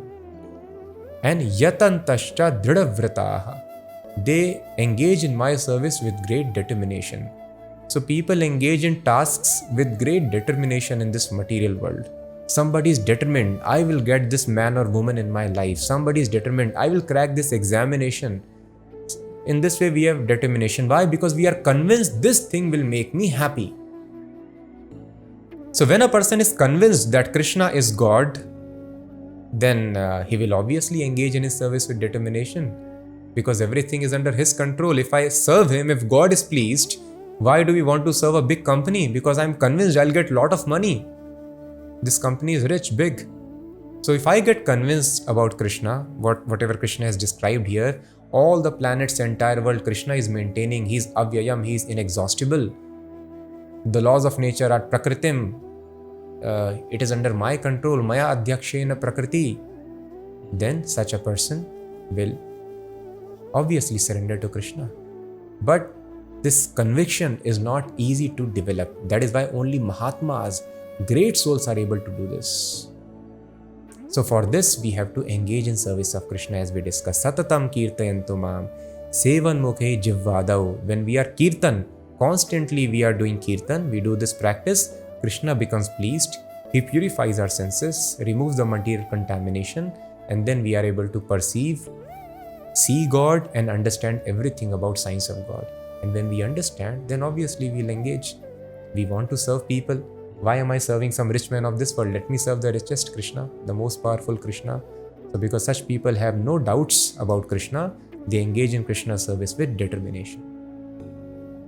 And Yatantascha Dridavvrataha. They engage in my service with great determination. So people engage in tasks with great determination in this material world. Somebody is determined, I will get this man or woman in my life. Somebody is determined, I will crack this examination. In this way we have determination. Why? Because we are convinced this thing will make me happy. So when a person is convinced that Krishna is God, then he will obviously engage in his service with determination, because everything is under his control. If I serve him, if God is pleased, why do we want to serve a big company? Because I'm convinced I'll get a lot of money. This company is rich, big. So if I get convinced about Krishna, whatever Krishna has described here, all the planets, the entire world, Krishna is maintaining. He is avyayam, he is inexhaustible. The laws of nature are prakritim. It is under my control. Maya adhyakshena prakriti. Then such a person will obviously surrender to Krishna. But this conviction is not easy to develop. That is why only Mahatmas, great souls, are able to do this. So for this, we have to engage in service of Krishna, as we discussed. Satatam kirtayanto mam sevan mukhe jivvadau. When we are kirtan, constantly we are doing kirtan, we do this practice, Krishna becomes pleased. He purifies our senses, removes the material contamination, and then we are able to perceive, see God and understand everything about science of God. And when we understand, then obviously we'll engage. We want to serve people. Why am I serving some rich man of this world? Let me serve the richest Krishna, the most powerful Krishna. So because such people have no doubts about Krishna, they engage in Krishna's service with determination.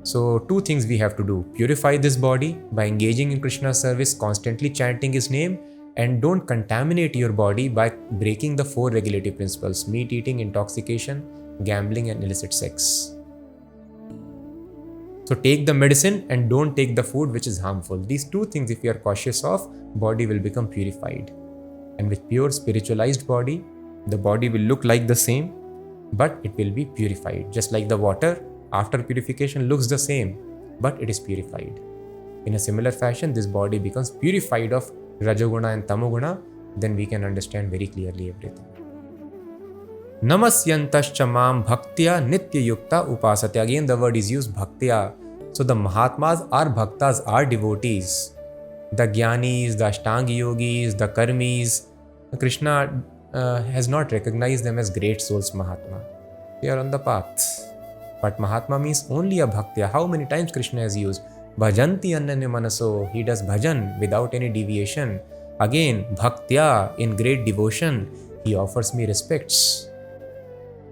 So two things we have to do. Purify this body by engaging in Krishna's service, constantly chanting his name, and don't contaminate your body by breaking the 4 regulative principles: meat eating, intoxication, gambling, and illicit sex. So take the medicine and don't take the food which is harmful. These two things, if you are cautious of, body will become purified. And with pure spiritualized body, The body will look like the same, but it will be purified. Just like the water, after purification looks the same, but it is purified. In a similar fashion, this body becomes purified of Rajoguna and Tamoguna, then we can understand very clearly everything. Namasyantascha mam bhaktya nitya yukta upasate. Again, the word is used, bhaktya. So the Mahatmas are bhaktas, are devotees. The Jnanis, the Ashtangi yogis, the Karmis, Krishna has not recognized them as great souls, Mahatma. They are on the path. But Mahatma means only a bhaktya. How many times Krishna has used? Bhajanti annanya manaso. He does bhajan without any deviation. Again, bhaktya, in great devotion, he offers me respects.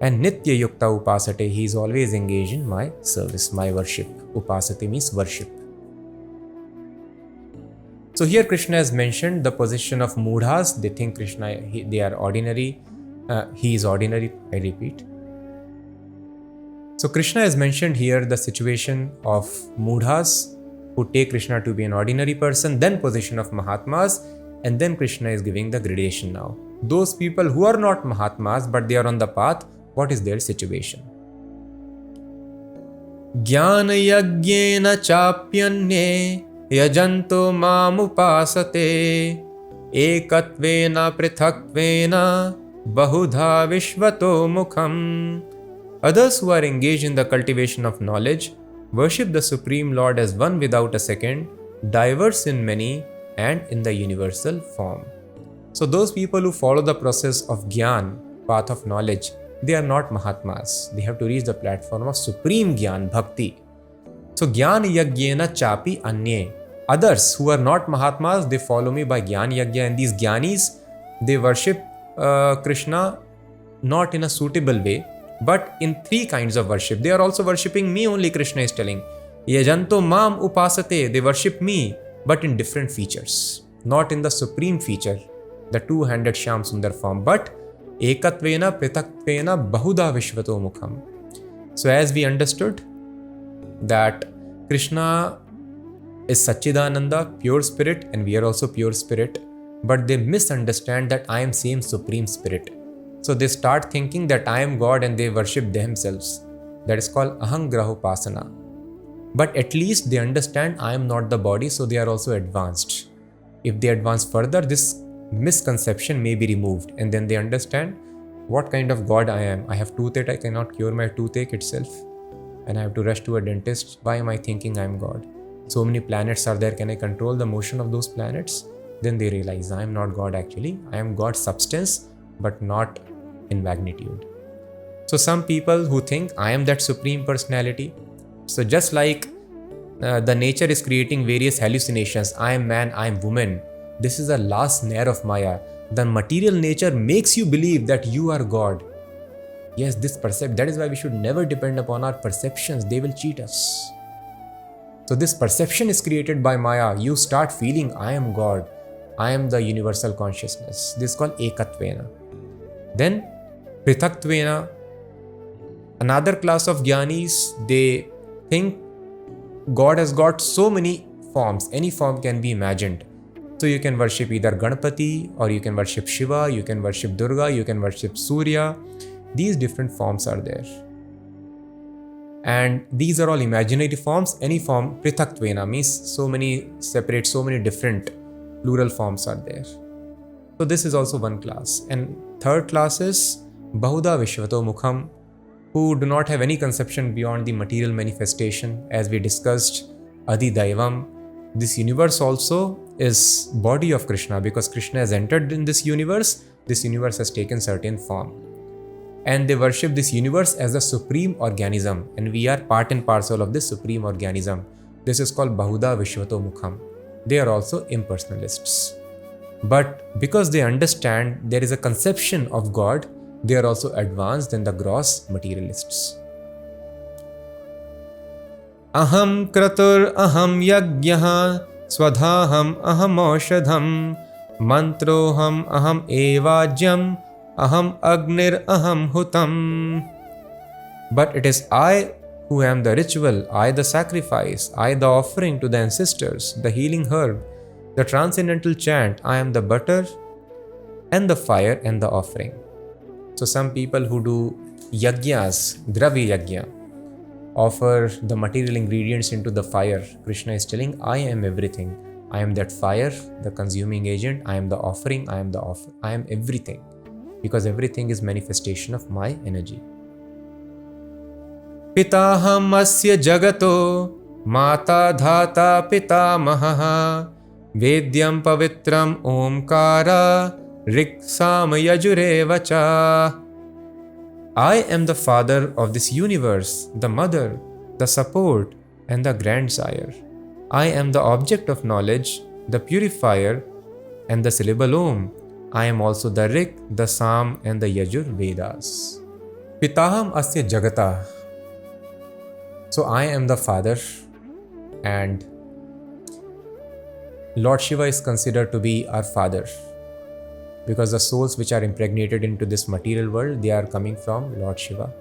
And nitya yukta upasate, he is always engaged in my service, my worship. Upasate means worship. So here Krishna has mentioned the position of mudhas. They think Krishna, they are ordinary. He is ordinary, I repeat. So Krishna has mentioned here the situation of mudhas who take Krishna to be an ordinary person, then position of Mahatmas, and then Krishna is giving the gradation now. Those people who are not Mahatmas but they are on the path, what is their situation? Jnana yagyena chapyanye yajanto mamupasate ekatvena prithakvena bahudha vishvato mukham. Others who are engaged in the cultivation of knowledge worship the Supreme Lord as one without a second, diverse in many and in the universal form. So those people who follow the process of Gyan, path of knowledge, they are not Mahatmas. They have to reach the platform of Supreme Gyan, Bhakti. So Gyan Yagyena Chapi Anye. Others who are not Mahatmas, they follow me by Gyan Yagya. And these Gyanis, they worship Krishna not in a suitable way, but in three kinds of worship. They are also worshipping me only, Krishna is telling. Yajanto mam upasate. They worship me, but in different features. Not in the supreme feature, the two-handed Shyam Sundar form, but ekatvena prithaktvena bahuda vishvato mukham. So as we understood that Krishna is Satchidananda, pure spirit, and we are also pure spirit, but they misunderstand that I am same supreme spirit. So they start thinking that I am God and they worship themselves. That is called ahangrahopasana. But at least they understand I am not the body, so they are also advanced. If they advance further, this misconception may be removed, and then they understand what kind of God I am. I have toothache, I cannot cure my toothache itself, and I have to rush to a dentist. Why am I thinking I am God? So many planets are there, can I control the motion of those planets? Then they realize I am not God actually. I am God's substance, but not in magnitude. So some people who think I am that supreme personality. So just like the nature is creating various hallucinations, I am man, I am woman. This is a last snare of Maya. The material nature makes you believe that you are God. Yes, that is why we should never depend upon our perceptions. They will cheat us. So this perception is created by Maya. You start feeling I am God. I am the universal consciousness. This is called ekatvena. Then prithaktvena. Another class of jnanis, they think God has got so many forms. Any form can be imagined. So you can worship either Ganpati, or you can worship Shiva, you can worship Durga, you can worship Surya. These different forms are there. And these are all imaginary forms. Any form, prithaktvena, means so many separate, so many different plural forms are there. So this is also one class. And third class is Bahuda Vishvato Mukham, who do not have any conception beyond the material manifestation. As we discussed, Adi Daivam. This universe also is body of Krishna, because Krishna has entered in this universe has taken certain form. And they worship this universe as a supreme organism, and we are part and parcel of this supreme organism. This is called Bahuda Vishvato Mukham. They are also impersonalists. But because they understand there is a conception of God, they are also advanced than the gross materialists. Aham kratur aham yagyaha swadhaham aham aushadham mantroham aham evajyam aham agnir aham hutam. But it is I who am the ritual, I the sacrifice, I the offering to the ancestors, the healing herb, the transcendental chant. I am the butter and the fire and the offering. So some people who do yagyas, dravya yagya, offer the material ingredients into the fire. Krishna is telling, I am everything. I am that fire, the consuming agent. I am the offering. I am the offer. I am everything. Because everything is manifestation of my energy. Pitaham asya jagato mata dhata pitamaha vedyam pavitram omkara riksam yajurevacha. I am the father of this universe, the mother, the support, and the grandsire. I am the object of knowledge, the purifier, and the syllable Om. I am also the Rik, the Sam, and the Yajur Vedas. Pitaham asya jagata. So I am the father, and Lord Shiva is considered to be our father. Because the souls which are impregnated into this material world, they are coming from Lord Shiva.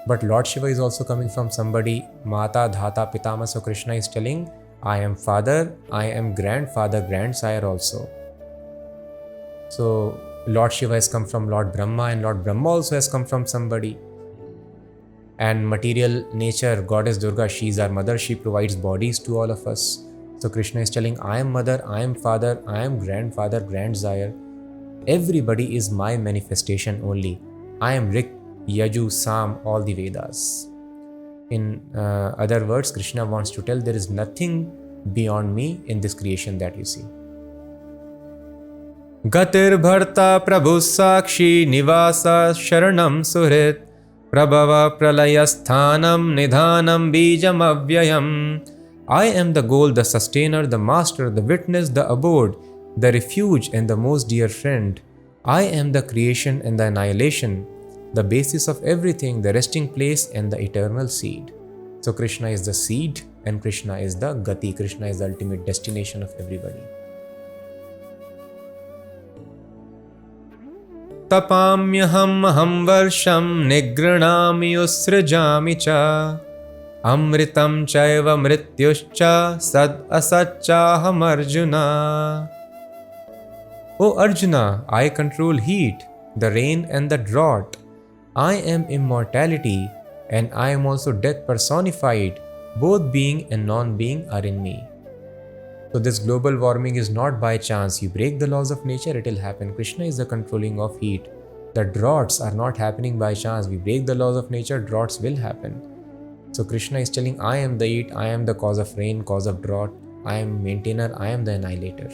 But Lord Shiva is also coming from somebody, Mata, Dhata, Pitama. So Krishna is telling, I am father, I am grandfather, grandsire also. So Lord Shiva has come from Lord Brahma, and Lord Brahma also has come from somebody. And material nature, Goddess Durga, she is our mother, she provides bodies to all of us. So Krishna is telling, I am mother, I am father, I am grandfather, grandsire. Everybody is my manifestation only. I am Rik, Yaju, Sam, all the Vedas. In other words, Krishna wants to tell there is nothing beyond me in this creation that you see. Gatir bharta prabhu sakshi nivasa sharanam suhrit prabhava pralayasthanam nidhanam bijam avyayam. I am the goal, the sustainer, the master, the witness, the abode, the refuge, and the most dear friend. I am the creation and the annihilation, the basis of everything, the resting place, and the eternal seed. So Krishna is the seed, and Krishna is the gati. Krishna is the ultimate destination of everybody. Tapamyaham aham varsham nigranami usrajami cha amritam chaiva mrityuscha sad asachaham Arjuna. O Arjuna, I control heat, the rain and the drought. I am immortality, and I am also death personified. Both being and non-being are in me. So this global warming is not by chance. You break the laws of nature, it will happen. Krishna is the controlling of heat. The droughts are not happening by chance. We break the laws of nature, droughts will happen. So Krishna is telling, I am the heat, I am the cause of rain, cause of drought, I am maintainer, I am the annihilator.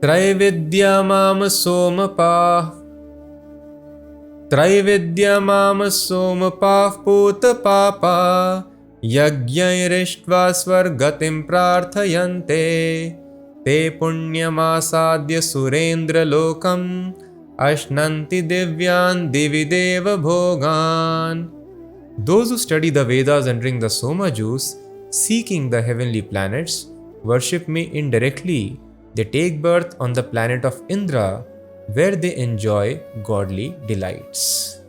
Traividya mama somapah puta papa yagyairištva svargatim prarthayante te punyamasadya surendra lokam ashnanti divyan divideva bhogan. Those who study the Vedas and drink the Soma juice, seeking the heavenly planets, worship me indirectly. They take birth on the planet of Indra, where they enjoy godly delights.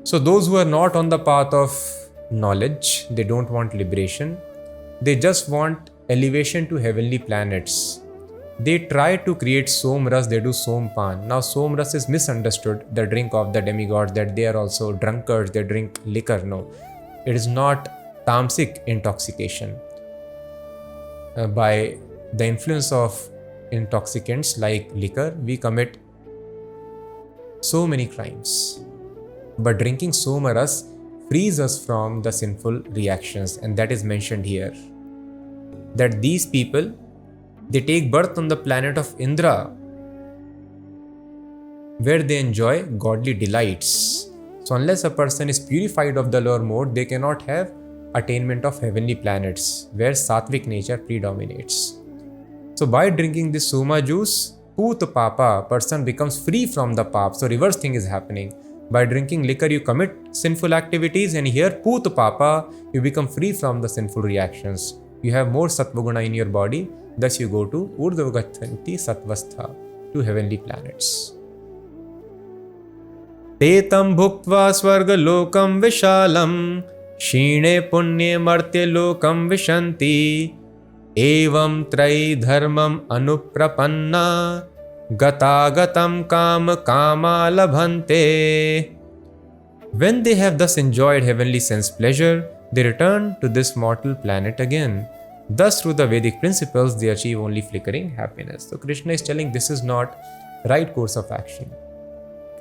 So those who are not on the path of knowledge, they don't want liberation, they just want elevation to heavenly planets. They try to create Somras, they do Sompan. Now Somras is misunderstood, the drink of the demigods, that they are also drunkards, they drink liquor. No, it is not tamasic intoxication. By the influence of intoxicants like liquor, we commit so many crimes. But drinking Somaras frees us from the sinful reactions, and that is mentioned here. That these people, they take birth on the planet of Indra, where they enjoy godly delights. So unless a person is purified of the lower mode, they cannot have attainment of heavenly planets, where sattvic nature predominates. So by drinking this Soma juice, Put Papa, person becomes free from the pap. So reverse thing is happening. By drinking liquor, you commit sinful activities, and here Put Papa, you become free from the sinful reactions. You have more Sattvaguna in your body, thus you go to Urdhvagachanti Sattvastha, to heavenly planets. Tetam bhuktva swarga lokam vishalam Shine punye martya lokam vishanti Evam trai dharmam anuprapanna gatagatam kama labhante. When they have thus enjoyed heavenly sense pleasure, they return to this mortal planet again. Thus, through the Vedic principles, they achieve only flickering happiness. So Krishna is telling this is not right course of action.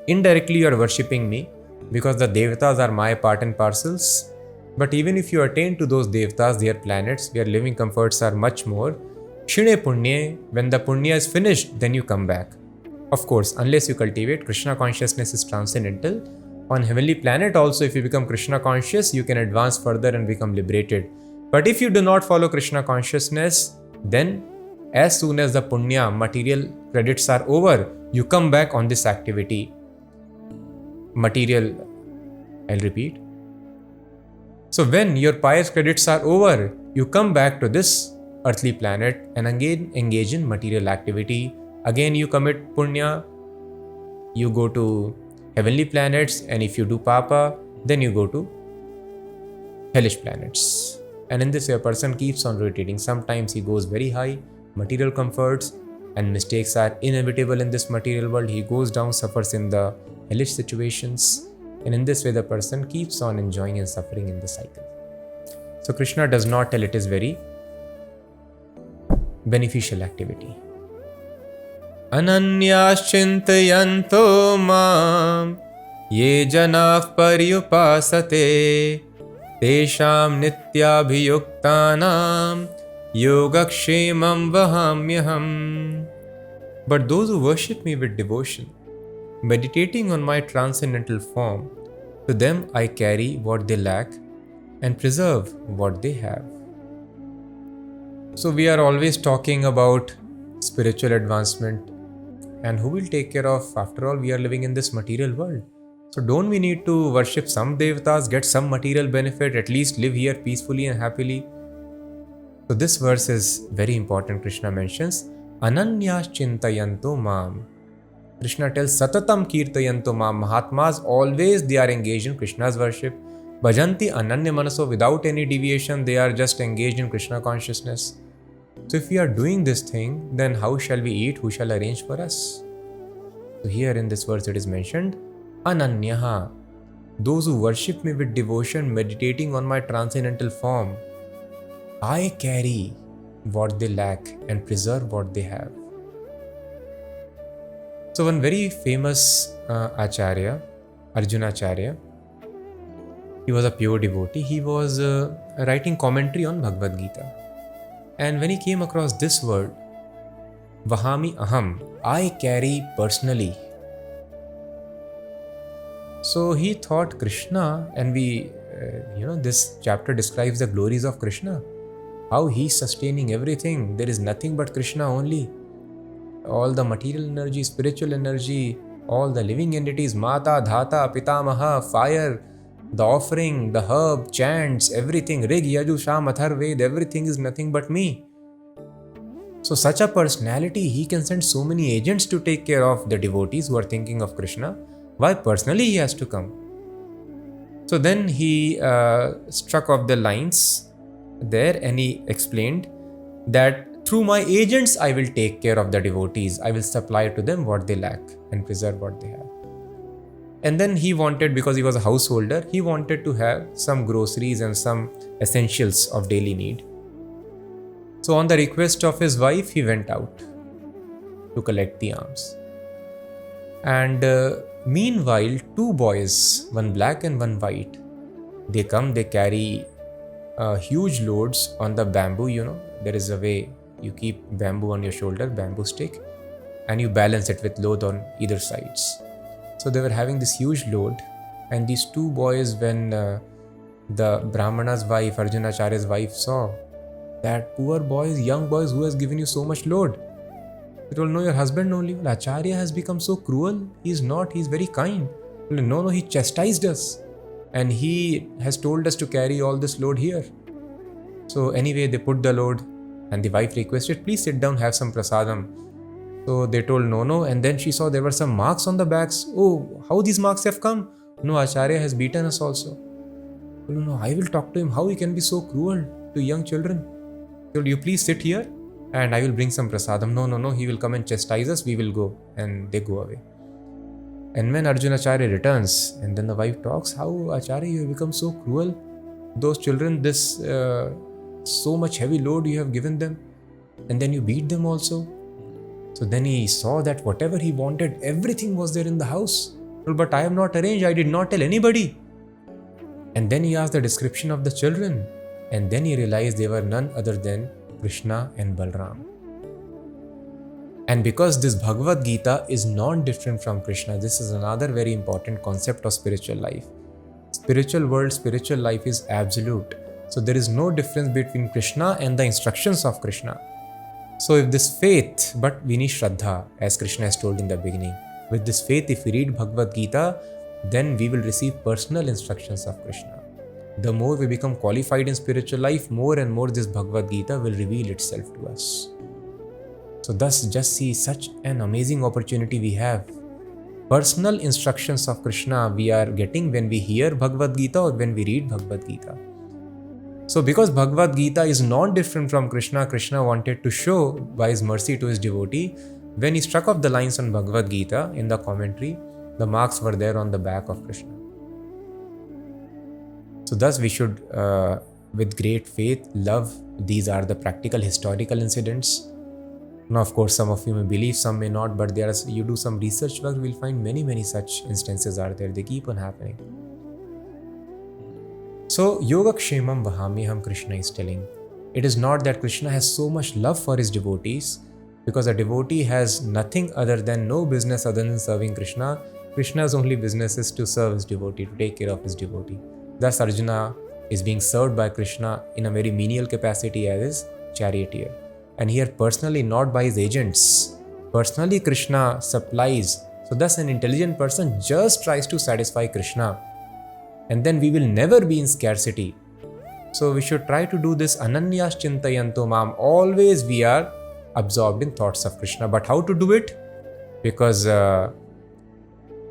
Indirectly, you are worshipping me because the Devatas are my part and parcels. But even if you attain to those Devatas, their planets, where living comforts are much more, Shine Punye, when the Punya is finished, then you come back. Of course, unless you cultivate, Krishna consciousness is transcendental. On heavenly planet also, if you become Krishna conscious, you can advance further and become liberated. But if you do not follow Krishna consciousness, then as soon as the Punya, material credits are over, you come back on this activity. Material, I'll repeat. So when your pious credits are over, you come back to this earthly planet and again engage in material activity. Again you commit punya, you go to heavenly planets, and if you do papa, then you go to hellish planets. And in this way a person keeps on rotating. Sometimes he goes very high, material comforts, and mistakes are inevitable in this material world. He goes down, suffers in the hellish situations, and in this way the person keeps on enjoying and suffering in the cycle. So Krishna does not tell it is very beneficial activity. Ananyashchintayanto mam ye janah paryupasate tesham nityabhiyuktanam yogakshemam vahamyaham. But those who worship me with devotion, meditating on my transcendental form, to them I carry what they lack and preserve what they have. So we are always talking about spiritual advancement, and who will take care of? After all, we are living in this material world. So don't we need to worship some devatas, get some material benefit, at least live here peacefully and happily? So this verse is very important. Krishna mentions Ananyas chintayanto mam. Krishna tells Satatam kirtayanto mam. Mahatmas always they are engaged in Krishna's worship. Bhajanti ananya manaso, without any deviation, they are just engaged in Krishna consciousness. So if we are doing this thing, then how shall we eat? Who shall arrange for us? So here in this verse it is mentioned Ananyaha, those who worship me with devotion, meditating on my transcendental form, I carry what they lack and preserve what they have. So one very famous Acharya, Arjunacharya, he was a pure devotee. He was writing commentary on Bhagwat Geeta. And when he came across this word, Vahami Aham, I carry personally. So he thought Krishna, and this chapter describes the glories of Krishna, how he is sustaining everything. There is nothing but Krishna only. All the material energy, spiritual energy, all the living entities, Mata, Dhata, Pitamaha, fire, the offering, the herb, chants, everything, Rig, Yaju, Sham, Athar, Ved, everything is nothing but me. So such a personality, he can send so many agents to take care of the devotees who are thinking of Krishna. Why personally he has to come? So then he struck off the lines there, and he explained that through my agents I will take care of the devotees. I will supply to them what they lack and preserve what they have. And then he wanted, because he was a householder, he wanted to have some groceries and some essentials of daily need. So on the request of his wife, he went out to collect the alms. And meanwhile, two boys, one black and one white, they come, they carry huge loads on the bamboo. There is a way you keep bamboo on your shoulder, bamboo stick, and you balance it with load on either sides. So they were having this huge load, and these two boys, when the Brahmana's wife, Arjunacharya's wife, saw that poor boys, young boys, who has given you so much load? They told, no, your husband only. Well, Acharya has become so cruel. He's not, he's very kind. Well, no, he chastised us, and he has told us to carry all this load here. So anyway, they put the load, and the wife requested, please sit down, have some prasadam. So they told no, and then she saw there were some marks on the backs. Oh, how these marks have come? No, Acharya has beaten us also. No, I will talk to him. How he can be so cruel to young children? Could you please sit here and I will bring some prasadam? No, he will come and chastise us, we will go. And they go away. And when Arjuna Acharya returns, and then the wife talks, how Acharya, you have become so cruel. Those children, this so much heavy load you have given them, and then you beat them also. So then he saw that whatever he wanted, everything was there in the house. Well, but I have not arranged, I did not tell anybody. And then he asked the description of the children, and then he realized they were none other than Krishna and Balram. And because this Bhagavad Gita is non-different from Krishna, this is another very important concept of spiritual life. Spiritual world, spiritual life is absolute. So there is no difference between Krishna and the instructions of Krishna. So if this faith, but we need Shraddha, as Krishna has told in the beginning. With this faith, if we read Bhagavad Gita, then we will receive personal instructions of Krishna. The more we become qualified in spiritual life, more and more this Bhagavad Gita will reveal itself to us. So thus, just see such an amazing opportunity we have. Personal instructions of Krishna we are getting when we hear Bhagavad Gita or when we read Bhagavad Gita. So because Bhagavad Gita is non-different from Krishna, Krishna wanted to show by his mercy to his devotee. When he struck off the lines on Bhagavad Gita in the commentary, the marks were there on the back of Krishna. So thus we should, with great faith, love. These are the practical historical incidents. Now, of course, some of you may believe, some may not, but you do some research work, we'll find many such instances are there. They keep on happening. So, Yogakshemam Vahamyaham, Krishna is telling. It is not that Krishna has so much love for his devotees, because a devotee has nothing other than no business other than serving Krishna. Krishna's only business is to serve his devotee, to take care of his devotee. Thus, Arjuna is being served by Krishna in a very menial capacity as his charioteer. And here personally, not by his agents. Personally, Krishna supplies. So thus an intelligent person just tries to satisfy Krishna. And then we will never be in scarcity. So we should try to do this ananyas chintayanto mam. Always we are absorbed in thoughts of Krishna. But how to do it? Because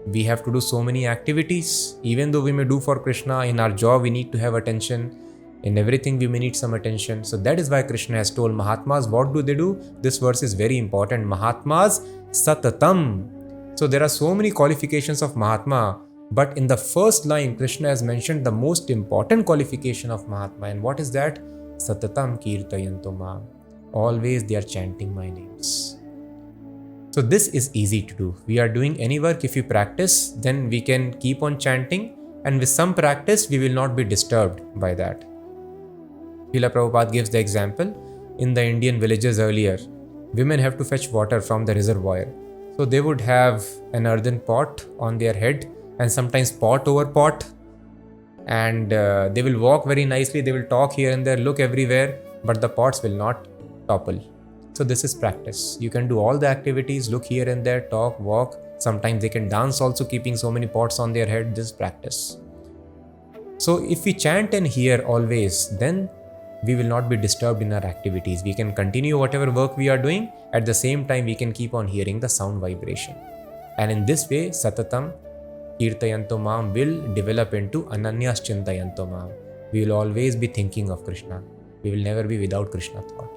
we have to do so many activities. Even though we may do for Krishna, in our job we need to have attention. In everything we may need some attention. So that is why Krishna has told Mahatmas, what do they do? This verse is very important. Mahatmas satatam. So there are so many qualifications of Mahatma. But in the first line, Krishna has mentioned the most important qualification of Mahatma. And what is that? Satatam kirtayanto mam. Always they are chanting my names. So this is easy to do. We are doing any work. If we practice, then we can keep on chanting. And with some practice, we will not be disturbed by that. Srila Prabhupada gives the example, in the Indian villages earlier, women have to fetch water from the reservoir. So they would have an earthen pot on their head and sometimes pot over pot. And they will walk very nicely, they will talk here and there, look everywhere, but the pots will not topple. So this is practice. You can do all the activities, look here and there, talk, walk. Sometimes they can dance also keeping so many pots on their head. This is practice. So if we chant and hear always, then we will not be disturbed in our activities. We can continue whatever work we are doing. At the same time, we can keep on hearing the sound vibration. And in this way, Satatam Kirtayanto Mam will develop into Ananyas Chintayanto Mam. We will always be thinking of Krishna. We will never be without Krishna thought.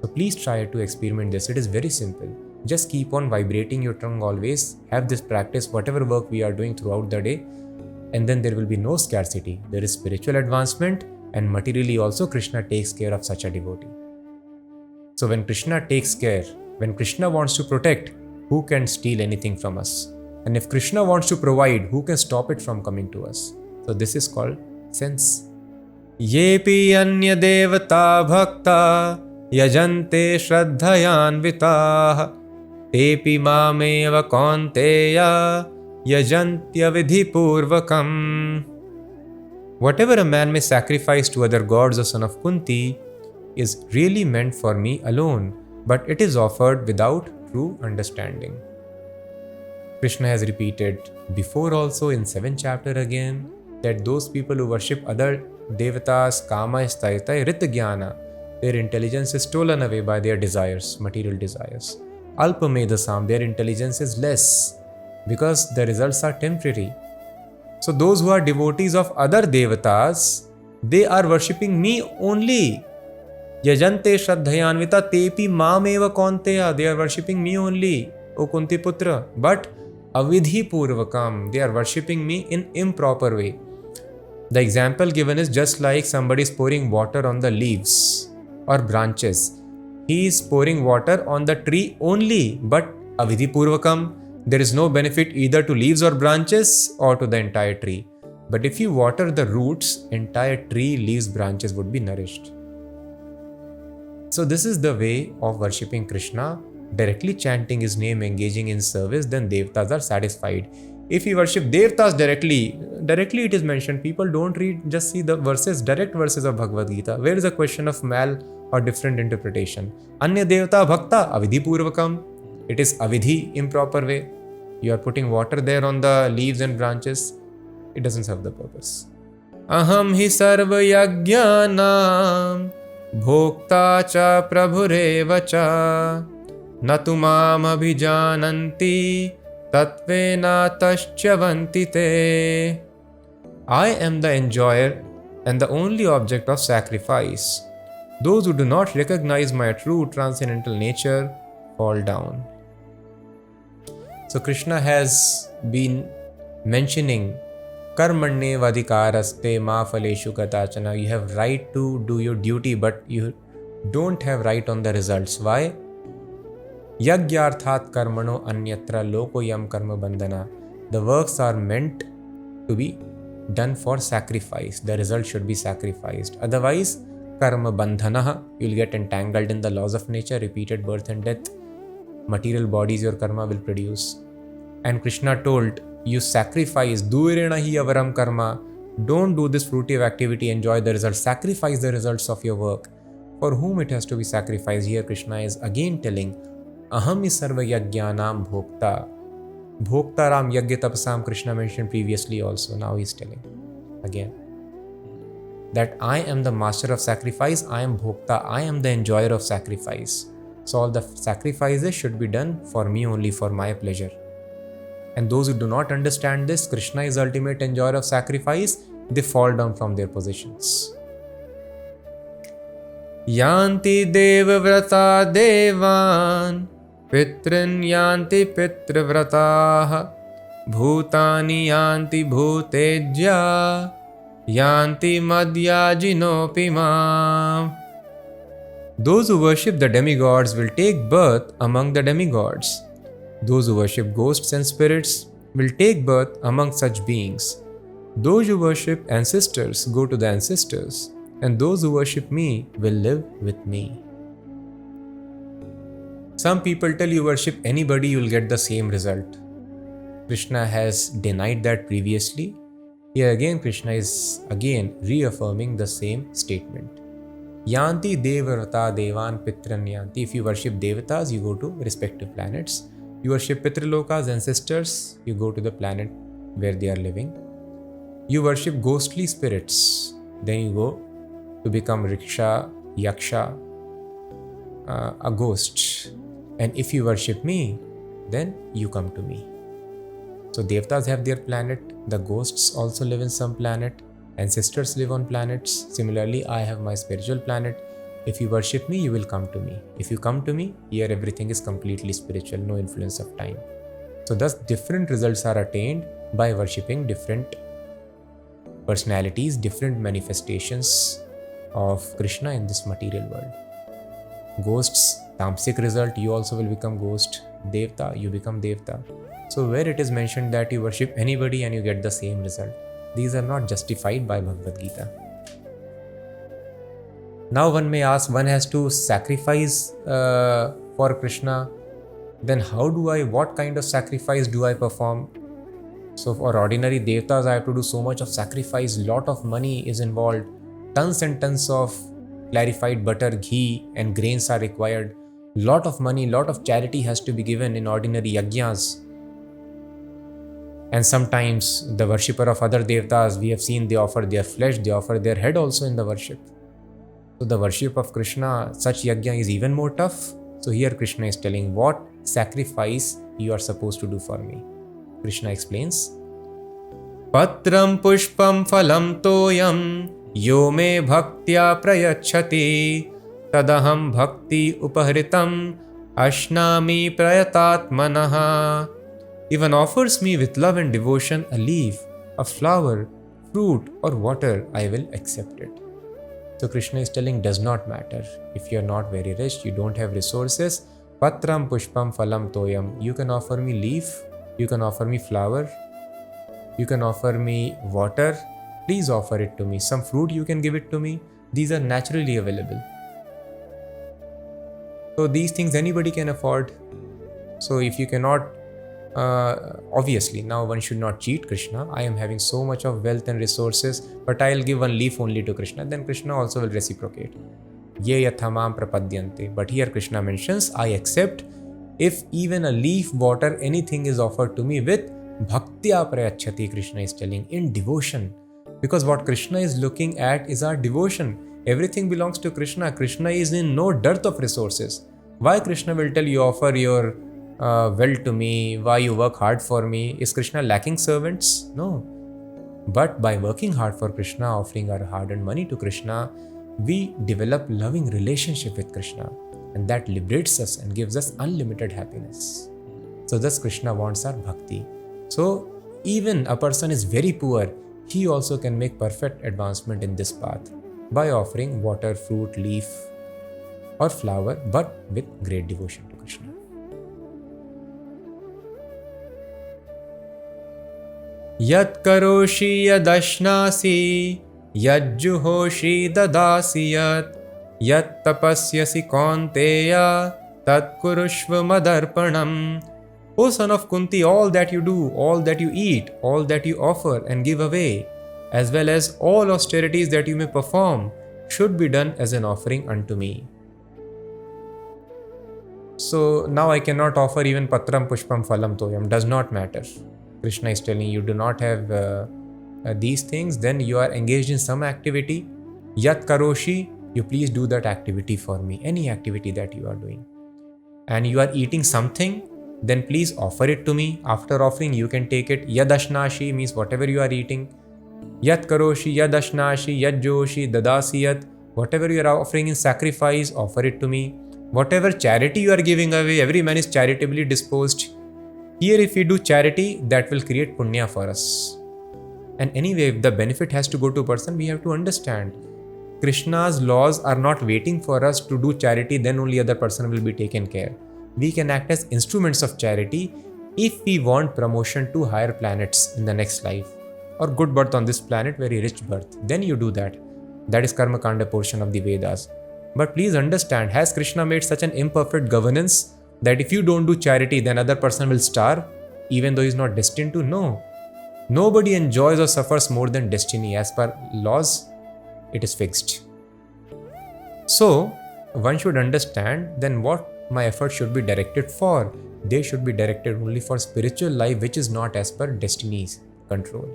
So please try to experiment this. It is very simple. Just keep on vibrating your tongue always. Have this practice, whatever work we are doing throughout the day. And then there will be no scarcity. There is spiritual advancement. And materially also Krishna takes care of such a devotee. So when Krishna takes care, when Krishna wants to protect, who can steal anything from us? And if Krishna wants to provide, who can stop it from coming to us? So this is called sense. Yepi anya devata bhakta yajante shraddhayanvitah tepi mameva kaunteya yajantya vidhi purvakam. Whatever a man may sacrifice to other gods, O son of Kunti, is really meant for me alone, but it is offered without true understanding. Krishna has repeated before also in 7th chapter again that those people who worship other devatas, kama, staita, rita jnana, their intelligence is stolen away by their desires, material desires. Alpa medasam, their intelligence is less because the results are temporary. So those who are devotees of other devatas, they are worshipping me only. Yajante Shraddhayanvita Tepi Mameva Kaunteya. They are worshipping me only, O Kunti Putra. But Avidhi Purvakam, they are worshipping me in improper way. The example given is just like somebody is pouring water on the leaves or branches. He is pouring water on the tree only, but Avidhi Purvakam, there is no benefit either to leaves or branches or to the entire tree. But if you water the roots, entire tree, leaves, branches would be nourished. So this is the way of worshipping Krishna, directly chanting his name, engaging in service, then Devtas are satisfied. If you worship Devtas directly it is mentioned, people don't read, just see the verses, direct verses of Bhagavad Gita. Where is a question of mal or different interpretation? Anya Devta Bhakta Avidhi Purvakam. It is Avidhi, improper way. You are putting water there on the leaves and branches. It doesn't serve the purpose. Aham hi sarva yajnanam bhokta cha prabhureva cha natumam abhijananti tatvena taschyavanti te. I am the enjoyer and the only object of sacrifice. Those who do not recognize my true transcendental nature fall down. So Krishna has been mentioning Karmanye vadikaraste ma phaleshu katachana. You have right to do your duty, but you don't have right on the results. Why? Yagyarthat karmano anyatra loko yam karma bandhana. The works are meant to be done for sacrifice. The result should be sacrificed. Otherwise, karma bandhana, you'll get entangled in the laws of nature, repeated birth and death. Material bodies your karma will produce. And Krishna told, you sacrifice, durena hi avaram karma. Don't do this fruitive activity, enjoy the results. Sacrifice the results of your work. For whom it has to be sacrificed? Here Krishna is again telling, aham sarva yajnanam bhokta. Bhokta ram yajna tapasam, Krishna mentioned previously also. Now he is telling again that I am the master of sacrifice, I am bhokta, I am the enjoyer of sacrifice. So all the sacrifices should be done for me only, for my pleasure. And those who do not understand this, Krishna is ultimate enjoyer of sacrifice, they fall down from their positions. Yanti devavrata devan pitrin yanti pitravrataha bhutani yanti bhutejya yanti madhyajinopi mam. Those who worship the demigods will take birth among the demigods. Those who worship ghosts and spirits will take birth among such beings. Those who worship ancestors go to the ancestors, and those who worship me will live with me. Some people tell you worship anybody, you will get the same result. Krishna has denied that previously. Here again, Krishna is again reaffirming the same statement. Yanti devarata devan pitran yanti. If you worship devatas, you go to respective planets. You worship pitrilokas, ancestors, you go to the planet where they are living. You worship ghostly spirits, then you go to become riksha, yaksha, a ghost. And if you worship me, then you come to me. So Devtas have their planet, the ghosts also live in some planet, ancestors live on planets. Similarly, I have my spiritual planet. If you worship me, you will come to me. If you come to me, here everything is completely spiritual, no influence of time. So thus different results are attained by worshipping different personalities, different manifestations of Krishna in this material world. Ghosts, tamasic result, you also will become ghost. Devta, you become Devta. So where it is mentioned that you worship anybody and you get the same result, these are not justified by Bhagavad Gita. Now one may ask, one has to sacrifice for Krishna, then what kind of sacrifice do I perform? So for ordinary Devtas, I have to do so much of sacrifice, lot of money is involved, tons and tons of clarified butter, ghee and grains are required, lot of money, lot of charity has to be given in ordinary yajnas. And sometimes the worshipper of other Devtas, we have seen they offer their flesh, they offer their head also in the worship. So the worship of Krishna, such yajna is even more tough. So here Krishna is telling what sacrifice you are supposed to do for me. Krishna explains, Patram pushpam phalam toyam yo me bhaktya prayachati tadaham bhakti upahritam ashnami prayatatmanaha. If one offers me with love and devotion a leaf, a flower, fruit or water, I will accept it. So Krishna is telling, does not matter. If you are not very rich, you don't have resources, patram pushpam phalam toyam. You can offer me leaf, you can offer me flower, you can offer me water. Please offer it to me. Some fruit you can give it to me. These are naturally available. So these things anybody can afford. So if you cannot, obviously now one should not cheat Krishna. I am having so much of wealth and resources, but I'll give one leaf only to Krishna. Then Krishna also will reciprocate. Ye yathamam prapadyante. But here Krishna mentions, I accept if even a leaf, water, anything is offered to me with bhaktya prayachati. Krishna is telling, in devotion. Because what Krishna is looking at is our devotion. Everything belongs to Krishna. Krishna is in no dearth of resources. Why Krishna will tell you offer your wealth to me, why you work hard for me? Is Krishna lacking servants? No. But by working hard for Krishna, offering our hard-earned money to Krishna, we develop loving relationship with Krishna, and that liberates us and gives us unlimited happiness. So thus Krishna wants our bhakti. So even a person is very poor, he also can make perfect advancement in this path by offering water, fruit, leaf or flower, but with great devotion to Krishna. Yat karoshi yadashnasi yajjuhoshi dadasi yat tapasyasi kaunteya tat kurushva madarpanam. O son of Kunti, all that you do, all that you eat, all that you offer and give away, as well as all austerities that you may perform, should be done as an offering unto me. So now I cannot offer even patram pushpam phalam toyam, does not matter. Krishna is telling you do not have these things, then you are engaged in some activity. Yat karoshi, you please do that activity for me, any activity that you are doing. And you are eating something, then please offer it to me. After offering, you can take it. Yadashnashi means whatever you are eating. Yat karoshi, yadashnashi, yadjoshi, dadasiyat. Whatever you are offering in sacrifice, offer it to me. Whatever charity you are giving away, every man is charitably disposed. Here, if we do charity, that will create punya for us. And anyway, if the benefit has to go to a person, we have to understand. Krishna's laws are not waiting for us to do charity, then only other person will be taken care. We can act as instruments of charity if we want promotion to higher planets in the next life, or good birth on this planet, very rich birth. Then you do that. That is Karma Kanda portion of the Vedas. But please understand, has Krishna made such an imperfect governance that if you don't do charity, then other person will starve, even though he is not destined to? No. Nobody enjoys or suffers more than destiny. As per laws, it is fixed. So one should understand then what my efforts should be directed for. They should be directed only for spiritual life, which is not as per destiny's control.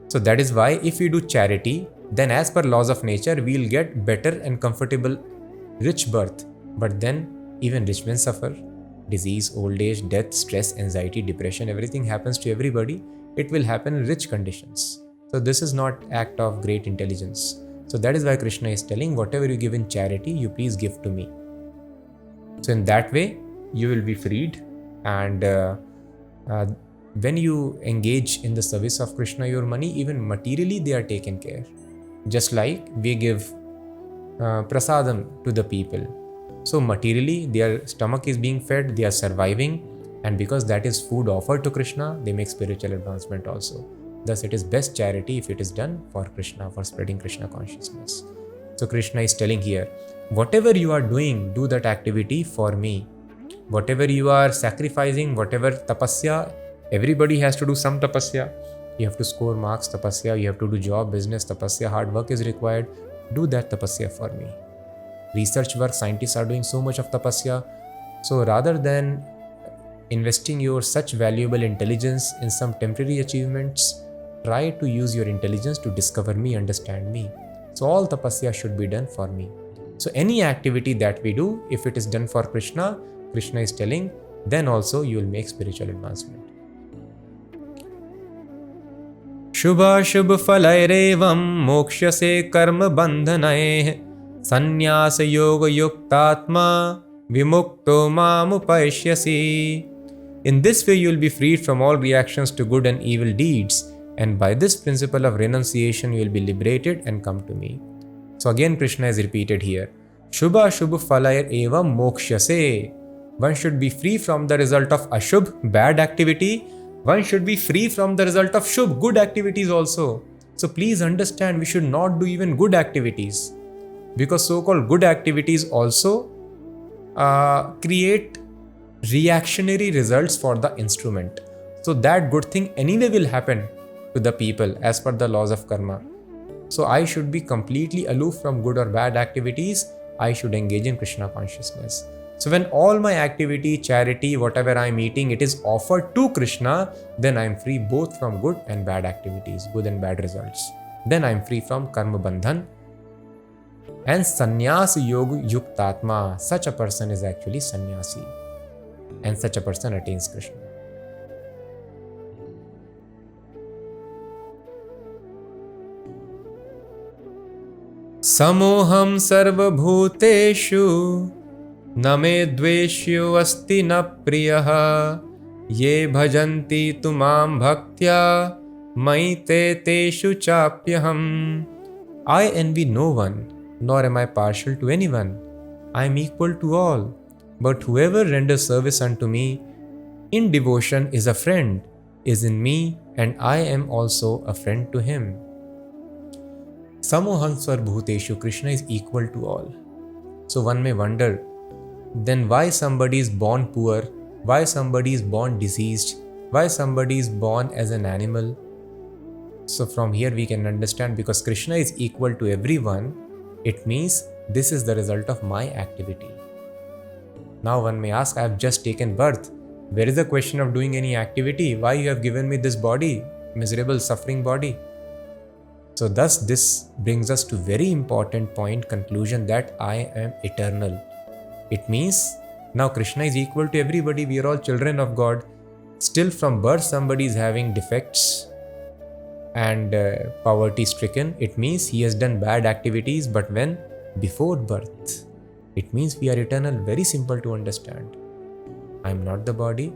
So that is why if we do charity, then as per laws of nature, we will get better and comfortable rich birth. But then even rich men suffer. Disease, old age, death, stress, anxiety, depression, everything happens to everybody. It will happen in rich conditions. So this is not act of great intelligence. So that is why Krishna is telling, whatever you give in charity, you please give to me. So in that way, you will be freed. And when you engage in the service of Krishna, your money, even materially, they are taken care. Just like we give prasadam to the people. So materially, their stomach is being fed, they are surviving. And because that is food offered to Krishna, they make spiritual advancement also. Thus, it is best charity if it is done for Krishna, for spreading Krishna consciousness. So Krishna is telling here, whatever you are doing, do that activity for me. Whatever you are sacrificing, whatever tapasya, everybody has to do some tapasya. You have to score marks, tapasya. You have to do job, business, tapasya. Hard work is required. Do that tapasya for me. Research work, scientists are doing so much of tapasya. So rather than investing your such valuable intelligence in some temporary achievements, try to use your intelligence to discover me, understand me. So all tapasya should be done for me. So any activity that we do, if it is done for Krishna, Krishna is telling, then also you will make spiritual advancement. Shubha Shubh Falairevam Mokshase Karma Bandhanae Sannyasa yoga yuktatma vimukto mamupashyasi. In this way, you will be freed from all reactions to good and evil deeds, and by this principle of renunciation, you will be liberated and come to me. So again, Krishna is repeated here. Shubha Shubh Phalayar Eva Mokshase. One should be free from the result of Ashubh, bad activity. One should be free from the result of Shubh, good activities also. So please understand, we should not do even good activities, because so-called good activities also create reactionary results for the instrument. So that good thing anyway will happen to the people as per the laws of karma. So I should be completely aloof from good or bad activities. I should engage in Krishna consciousness. So when all my activity, charity, whatever I am eating, it is offered to Krishna, then I am free both from good and bad activities, good and bad results. Then I am free from karma bandhan. And sannyas yoga yuktatma, such a person is actually sannyasi, and such a person attains Krishna. Samoham sarvabhuteshu न मे द्वेष्यो अस्ति न प्रियः ये भजन्ति तु मां भक्त्या मयि ते तेषु चाप्यहम्. I envy no one, nor am I partial to anyone. I am equal to all. But whoever renders service unto me in devotion is a friend, is in me, and I am also a friend to him. Samoham sarvabhuteshu, Krishna is equal to all. So one may wonder, then why somebody is born poor, why somebody is born diseased, why somebody is born as an animal? So from here we can understand, because Krishna is equal to everyone, it means this is the result of my activity. Now one may ask, I have just taken birth. Where is the question of doing any activity? Why you have given me this body, miserable suffering body? So thus this brings us to very important point, conclusion, that I am eternal. It means now Krishna is equal to everybody. We are all children of God. Still from birth somebody is having defects and poverty stricken. It means he has done bad activities, but when? Before birth. It means we are eternal. Very simple to understand. I am not the body.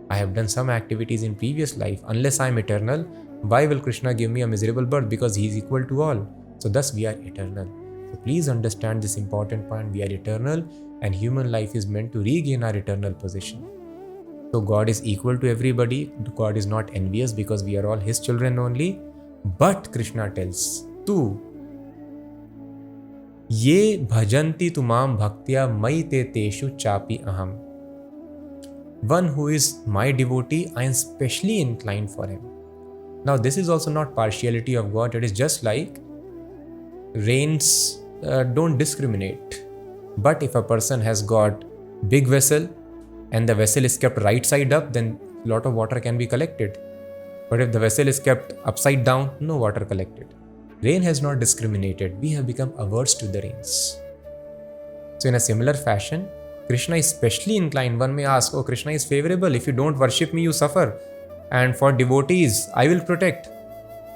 I have done some activities in previous life. Unless I am eternal, why will Krishna give me a miserable birth? Because he is equal to all. So thus we are eternal. So please understand this important point. We are eternal, and human life is meant to regain our eternal position. So God is equal to everybody. God is not envious, because we are all his children only. But Krishna tells, Tu ye bhajanti tumam bhaktya mai te teshu chapi aham. One who is my devotee, I am specially inclined for him. Now this is also not partiality of God. It is just like rains don't discriminate. But if a person has got big vessel and the vessel is kept right side up, then a lot of water can be collected. But if the vessel is kept upside down, no water collected. Rain has not discriminated. We have become averse to the rains. So in a similar fashion, Krishna is specially inclined. One may ask, oh, Krishna is favorable. If you don't worship me, you suffer. And for devotees, I will protect.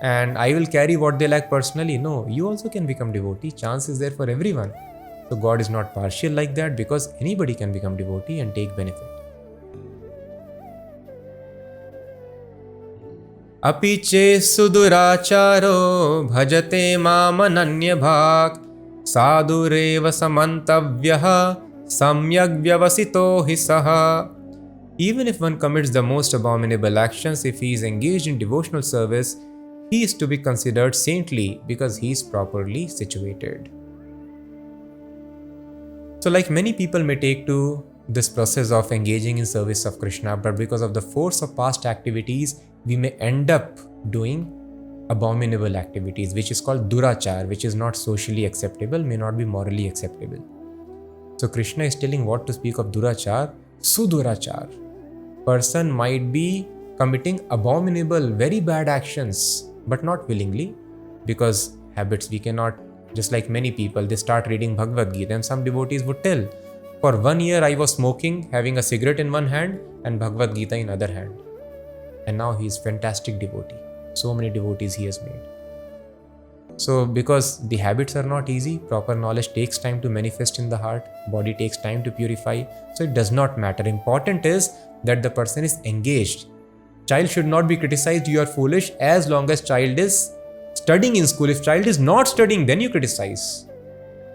And I will carry what they lack personally. No, you also can become devotee. Chance is there for everyone. So God is not partial like that, because anybody can become devotee and take benefit. Api che suduracharo bhajate mamananya bhak sadureva samantavyaha samyak vyavasito hi saha. Even if one commits the most abominable actions, if he is engaged in devotional service, he is to be considered saintly, because he is properly situated. So like many people may take to this process of engaging in service of Krishna, but because of the force of past activities, we may end up doing abominable activities, which is called durachar, which is not socially acceptable, may not be morally acceptable. So Krishna is telling what to speak of durachar, sudurachar. Person might be committing abominable, very bad actions, but not willingly, because habits we cannot. Just like many people, they start reading Bhagwat Geeta, and some devotees would tell, for 1 year I was smoking, having a cigarette in one hand and Bhagwat Geeta in other hand. And now he is fantastic devotee. So many devotees he has made. So because the habits are not easy, proper knowledge takes time to manifest in the heart, body takes time to purify, so it does not matter. Important is that the person is engaged. Child should not be criticized, you are foolish, as long as child is studying in school. If child is not studying, then you criticize.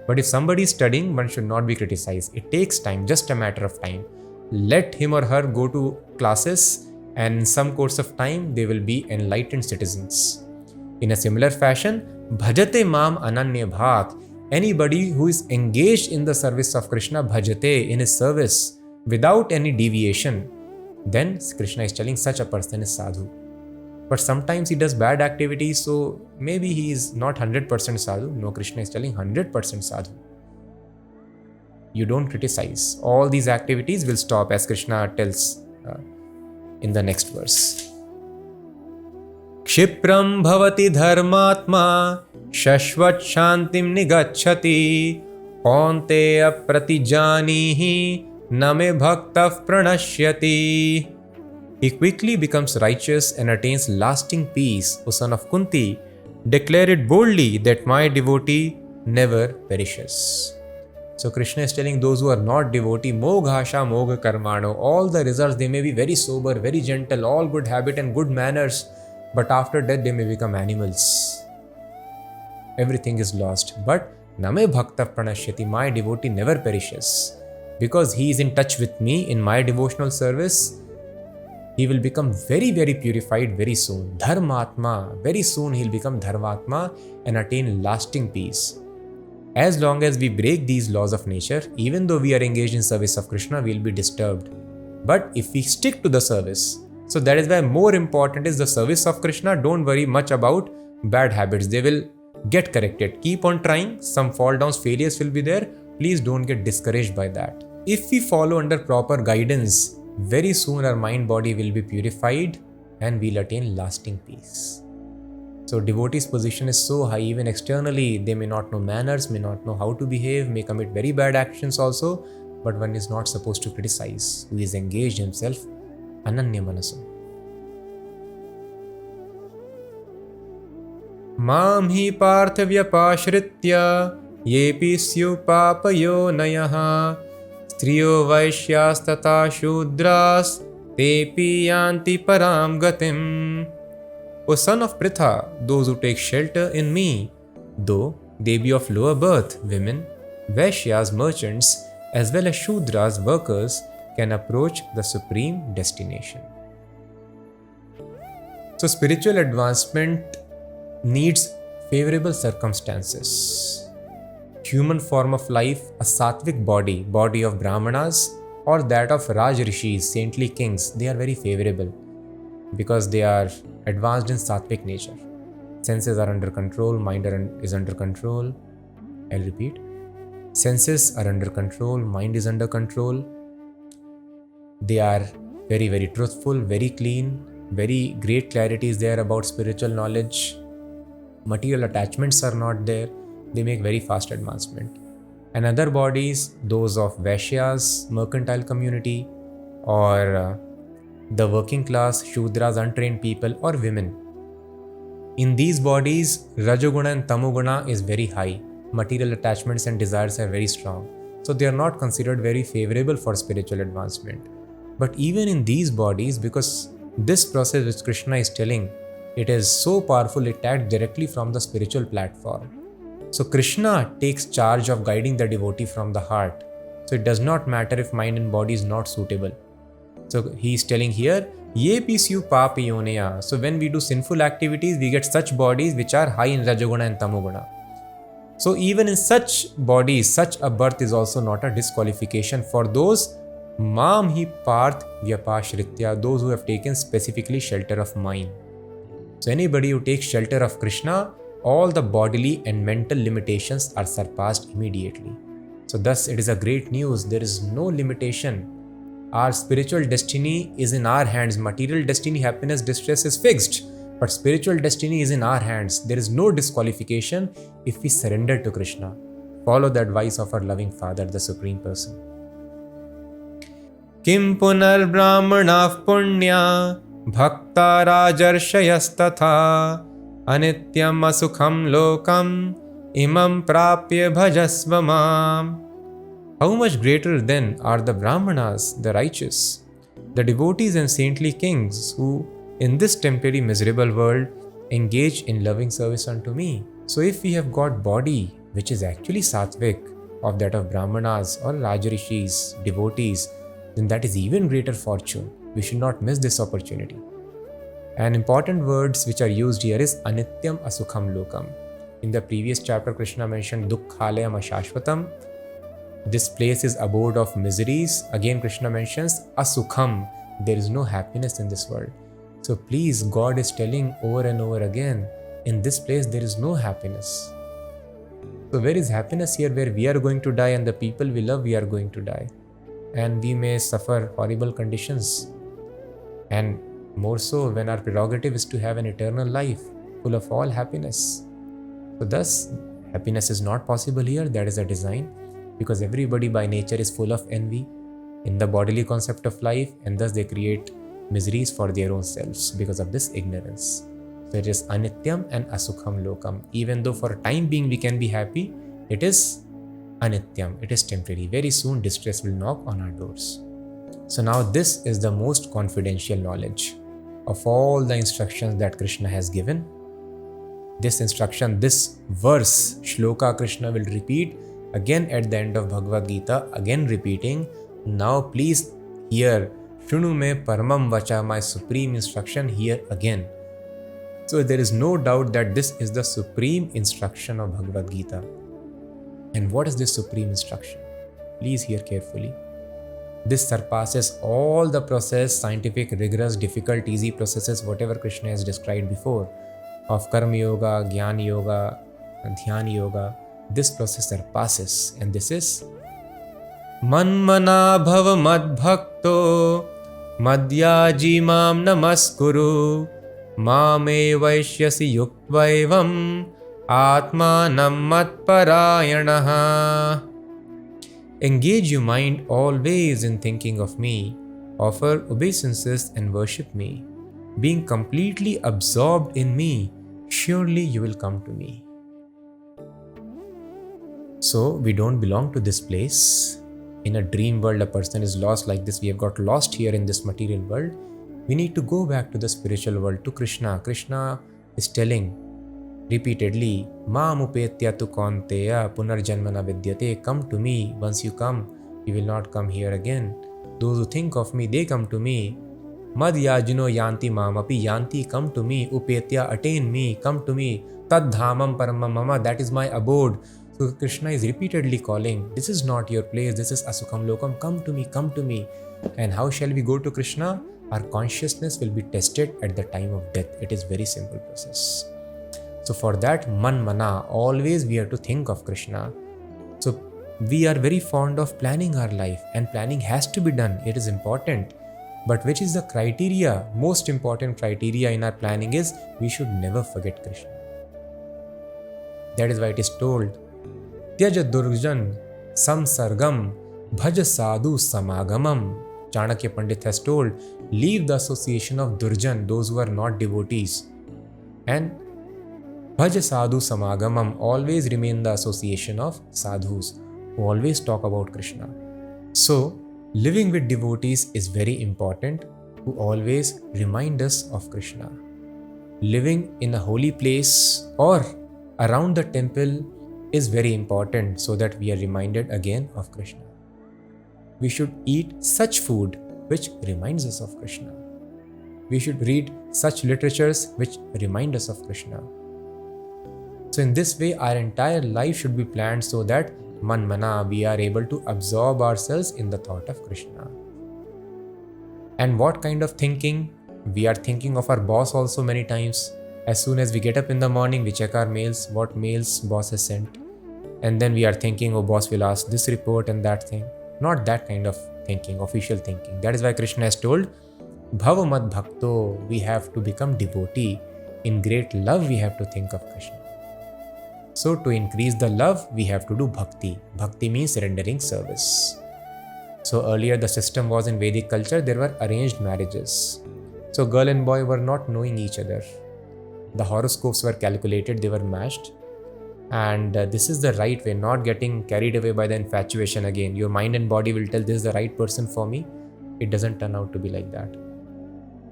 But if somebody is studying, one should not be criticized. It takes time, just a matter of time. Let him or her go to classes, and in some course of time, they will be enlightened citizens. In a similar fashion, bhajate mam ananya bhat. Anybody who is engaged in the service of Krishna, bhajate, in his service, without any deviation, then Krishna is telling such a person is sadhu. But sometimes he does bad activities, so maybe he is not 100% sadhu. No, Krishna is telling 100% sadhu. You don't criticize. All these activities will stop, as Krishna tells in the next verse. Kshipram bhavati dharmatma shashvat shantim nigacchati kaunteya pratijanihi name bhaktav pranashyati. He quickly becomes righteous and attains lasting peace. O son of Kunti, declare it boldly that my devotee never perishes. So Krishna is telling those who are not devotee, moghasha mogha karmano, all the results, they may be very sober, very gentle, all good habit and good manners, but after death they may become animals. Everything is lost. But name bhakta pranashyati, my devotee never perishes. Because he is in touch with me in my devotional service, he will become very, very purified very soon. Dharmatma, very soon he will become Dharmatma and attain lasting peace. As long as we break these laws of nature, even though we are engaged in service of Krishna, we will be disturbed. But if we stick to the service, so that is why more important is the service of Krishna. Don't worry much about bad habits. They will get corrected. Keep on trying. Some fall downs, failures will be there. Please don't get discouraged by that. If we follow under proper guidance, very soon our mind body will be purified and we'll attain lasting peace. So devotee's position is so high, even externally they may not know manners, may not know how to behave, may commit very bad actions also, but one is not supposed to criticize, who is engaged himself, ananya manaso. Mam hi parthavyapashritya yepi syu papayo nayaha Striyo Vaishyas tata Shudras Tepi Yanti Param Gatim. O son of Pritha, those who take shelter in me, though they be of lower birth, women, Vaishyas, merchants, as well as Shudras, workers, can approach the supreme destination. So spiritual advancement needs favorable circumstances. Human form of life, a sattvic body, body of Brahmanas, or that of Raj Rishis, saintly kings, they are very favorable because they are advanced in sattvic nature. Senses are under control, mind is under control. I'll repeat. Senses are under control, mind is under control. They are very, very truthful, very clean, very great clarity is there about spiritual knowledge. Material attachments are not there. They make very fast advancement. And other bodies, those of Vaishyas, mercantile community, or the working class, Shudras, untrained people, or women. In these bodies, Rajoguna and Tamoguna is very high. Material attachments and desires are very strong. So they are not considered very favorable for spiritual advancement. But even in these bodies, because this process which Krishna is telling, it is so powerful, it acts directly from the spiritual platform. So Krishna takes charge of guiding the devotee from the heart. So it does not matter if mind and body is not suitable. So he is telling here, Ye pisyu papiyoneya. So when we do sinful activities, we get such bodies which are high in Rajoguna and Tamoguna. So even in such bodies, such a birth is also not a disqualification for those Mam hi parth vyapashritya, those who have taken specifically shelter of mind. So anybody who takes shelter of Krishna, all the bodily and mental limitations are surpassed immediately. So thus it is a great news. There is no limitation. Our spiritual destiny is in our hands. Material destiny, happiness, distress is fixed. But spiritual destiny is in our hands. There is no disqualification if we surrender to Krishna. Follow the advice of our loving Father, the Supreme Person. Kim punar brahmanav punya bhakta rajarshayas tatha anityam asukham lokam imam prapya bhajasva mam. How much greater then are the Brahmanas, the righteous, the devotees and saintly kings who, in this temporary miserable world, engage in loving service unto me. So if we have got body, which is actually sattvic, of that of Brahmanas or Rajarishis, devotees, then that is even greater fortune. We should not miss this opportunity. And important words which are used here is anityam asukham lokam. In the previous chapter, Krishna mentioned dukkhalayam ashashvatam. This place is abode of miseries. Again, Krishna mentions asukham. There is no happiness in this world. So please, God is telling over and over again, in this place there is no happiness. So where is happiness here? Where we are going to die and the people we love, we are going to die. And we may suffer horrible conditions. And more so when our prerogative is to have an eternal life full of all happiness. So thus, happiness is not possible here. That is a design, because everybody by nature is full of envy in the bodily concept of life, and thus they create miseries for their own selves because of this ignorance. So it is anityam and asukham lokam. Even though for a time being we can be happy, it is anityam, it is temporary. Very soon distress will knock on our doors. So now this is the most confidential knowledge of all the instructions that Krishna has given. This instruction, this verse, shloka, Krishna will repeat again at the end of Bhagavad Gita, again repeating, now please hear, Shunu me paramam vacha, my supreme instruction, here again. So there is no doubt that this is the supreme instruction of Bhagavad Gita. And what is this supreme instruction? Please hear carefully. This surpasses all the process, scientific, rigorous, difficult, easy processes, whatever Krishna has described before, of Karma Yoga, Jnana Yoga, Dhyana Yoga. This process surpasses, and this is Manmana bhava madbhakto madhyaji mam namaskuru mame vaishyasi yuktvaivam atmanam matparayanaha. Engage your mind always in thinking of me, offer obeisances and worship me. Being completely absorbed in me, surely you will come to me. So we don't belong to this place. In a dream world, a person is lost like this. We have got lost here in this material world. We need to go back to the spiritual world, to Krishna. Krishna is telling repeatedly, Mam upetya tu kaunteya punarjanmana vidyate. Come to me. Once you come, you will not come here again. Those who think of me, they come to me. Mad yajno yanti mamapi. Yanti, come to me. Upetya, attain me. Come to me. Tad dhamam paramam mama. That is my abode. So Krishna is repeatedly calling, this is not your place, this is asukham lokam, come to me, come to me. And how shall we go to Krishna? Our consciousness will be tested at the time of death. It is very simple process. So for that, mana, always we have to think of Krishna. So we are very fond of planning our life, and planning has to be done. It is important. But which is the criteria? Most important criteria in our planning is we should never forget Krishna. That is why it is told, Tyaja durjan samsargam bhaj sadhu samagamam. Chanakya Pandit has told, leave the association of durjan, those who are not devotees, and bhaj sadhu samagamam, always remain the association of sadhus, who always talk about Krishna. So, living with devotees is very important, who always remind us of Krishna. Living in a holy place or around the temple is very important, so that we are reminded again of Krishna. We should eat such food which reminds us of Krishna. We should read such literatures which remind us of Krishna. So in this way, our entire life should be planned so that mana, we are able to absorb ourselves in the thought of Krishna. And what kind of thinking? We are thinking of our boss also many times. As soon as we get up in the morning, we check our mails, what mails boss has sent. And then we are thinking, oh, boss will ask this report and that thing. Not that kind of thinking, official thinking. That is why Krishna has told, Bhava mad bhakto, we have to become devotee. In great love, we have to think of Krishna. So to increase the love, we have to do bhakti. Bhakti means rendering service. So earlier the system was in Vedic culture, there were arranged marriages. So girl and boy were not knowing each other. The horoscopes were calculated, they were matched. And this is the right way, not getting carried away by the infatuation again. Your mind and body will tell this is the right person for me. It doesn't turn out to be like that.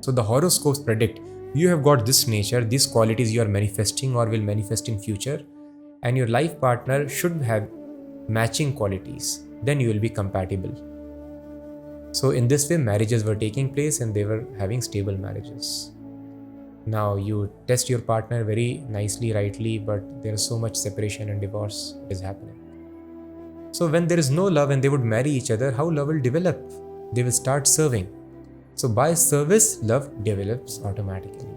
So the horoscopes predict you have got this nature, these qualities you are manifesting or will manifest in future, and your life partner should have matching qualities. Then you will be compatible. So in this way, marriages were taking place and they were having stable marriages. Now you test your partner very nicely, rightly, but there is so much separation and divorce is happening. So when there is no love and they would marry each other, how love will develop? They will start serving. So by service, love develops automatically.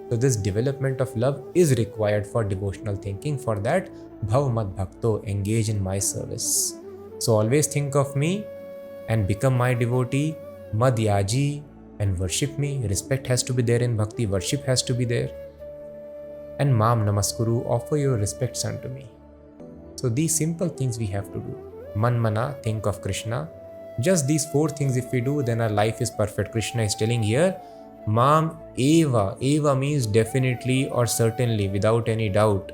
So this development of love is required for devotional thinking. For that, bhav mat bhakto, engage in my service. So always think of me and become my devotee, mad yaji, and worship me. Respect has to be there in bhakti, worship has to be there. And mam namaskuru, offer your respects unto me. So these simple things we have to do. Man mana, think of Krishna. Just these 4 things if we do, then our life is perfect. Krishna is telling here, mam eva. Eva means definitely or certainly, without any doubt.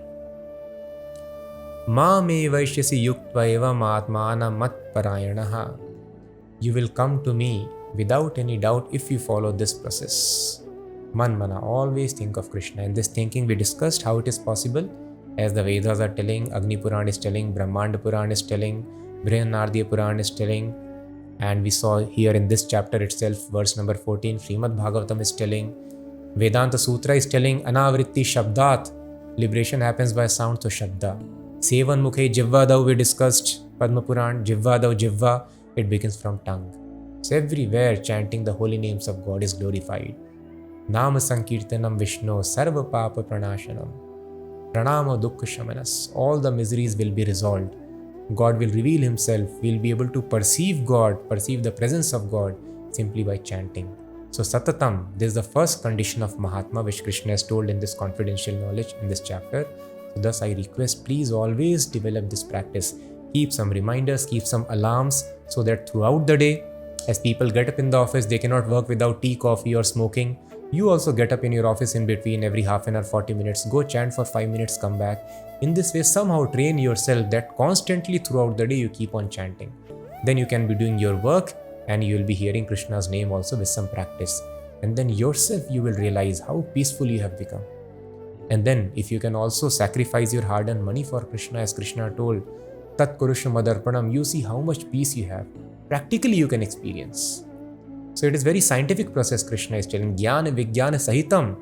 Mam evaishyasi yuktva eva maatmana mat parayanaha. You will come to me without any doubt if you follow this process. Man mana, always think of Krishna. In this thinking we discussed how it is possible, as the Vedas are telling, Agni Puran is telling, Brahmanda Puran is telling, Brihanardiya Puran is telling, and we saw here in this chapter itself, verse number 14, Shrimad Bhagwatam is telling, Vedanta Sutra is telling, Anavritti Shabdat, liberation happens by sound, so Shabda. Sevan Mukhe Jivva Dav we discussed, Padma Puran, Jivva Dav Jivva, it begins from tongue. So everywhere chanting the holy names of God is glorified. Nama Sankirtanam Vishnu, Sarva Papa Pranashanam, Pranama Dukkha Shamanas, all the miseries will be resolved. God will reveal himself, we'll be able to perceive God, perceive the presence of God simply by chanting. So Satatam, this is the first condition of Mahatma which Krishna has told in this confidential knowledge in this chapter. So thus I request, please always develop this practice. Keep some reminders, keep some alarms so that throughout the day, as people get up in the office, they cannot work without tea, coffee or smoking. You also get up in your office in between every half an hour, 40 minutes, go chant for 5 minutes, come back. In this way, somehow train yourself that constantly throughout the day you keep on chanting. Then you can be doing your work and you will be hearing Krishna's name also with some practice. And then yourself you will realize how peaceful you have become. And then if you can also sacrifice your hard-earned money for Krishna, as Krishna told, Tat Kurusha Madarpanam, you see how much peace you have. Practically you can experience. So it is very scientific process Krishna is telling. Jnana Vijnana Sahitam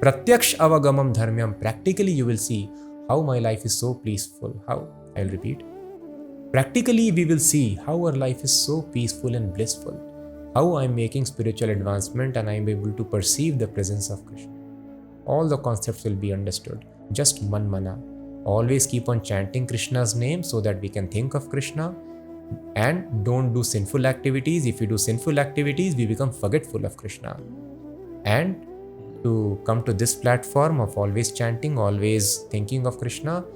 Pratyaksh Avagamam Dharmyam. Practically you will see how my life is so peaceful. How? I will repeat. Practically we will see how our life is so peaceful and blissful. How I am making spiritual advancement and I am able to perceive the presence of Krishna. All the concepts will be understood. Just man mana. Always keep on chanting Krishna's name so that we can think of Krishna. And don't do sinful activities. If you do sinful activities, we become forgetful of Krishna. And to come to this platform of always chanting, always thinking of Krishna,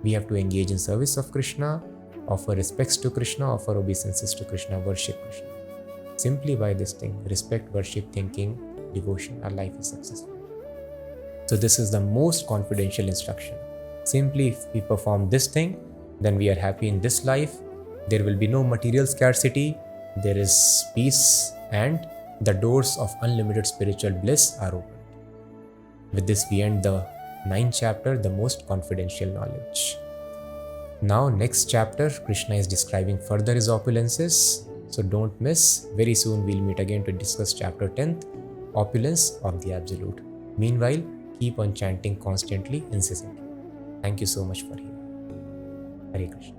we have to engage in service of Krishna, offer respects to Krishna, offer obeisances to Krishna, worship Krishna. Simply by this thing, respect, worship, thinking, devotion, our life is successful. So this is the most confidential instruction. Simply if we perform this thing, then we are happy in this life. There will be no material scarcity, there is peace, and the doors of unlimited spiritual bliss are opened. With this we end the 9th chapter, the most confidential knowledge. Now next chapter, Krishna is describing further his opulences, so don't miss. Very soon we'll meet again to discuss chapter 10th, opulence of the absolute. Meanwhile, keep on chanting constantly, incessantly. Thank you so much for hearing. Hare Krishna.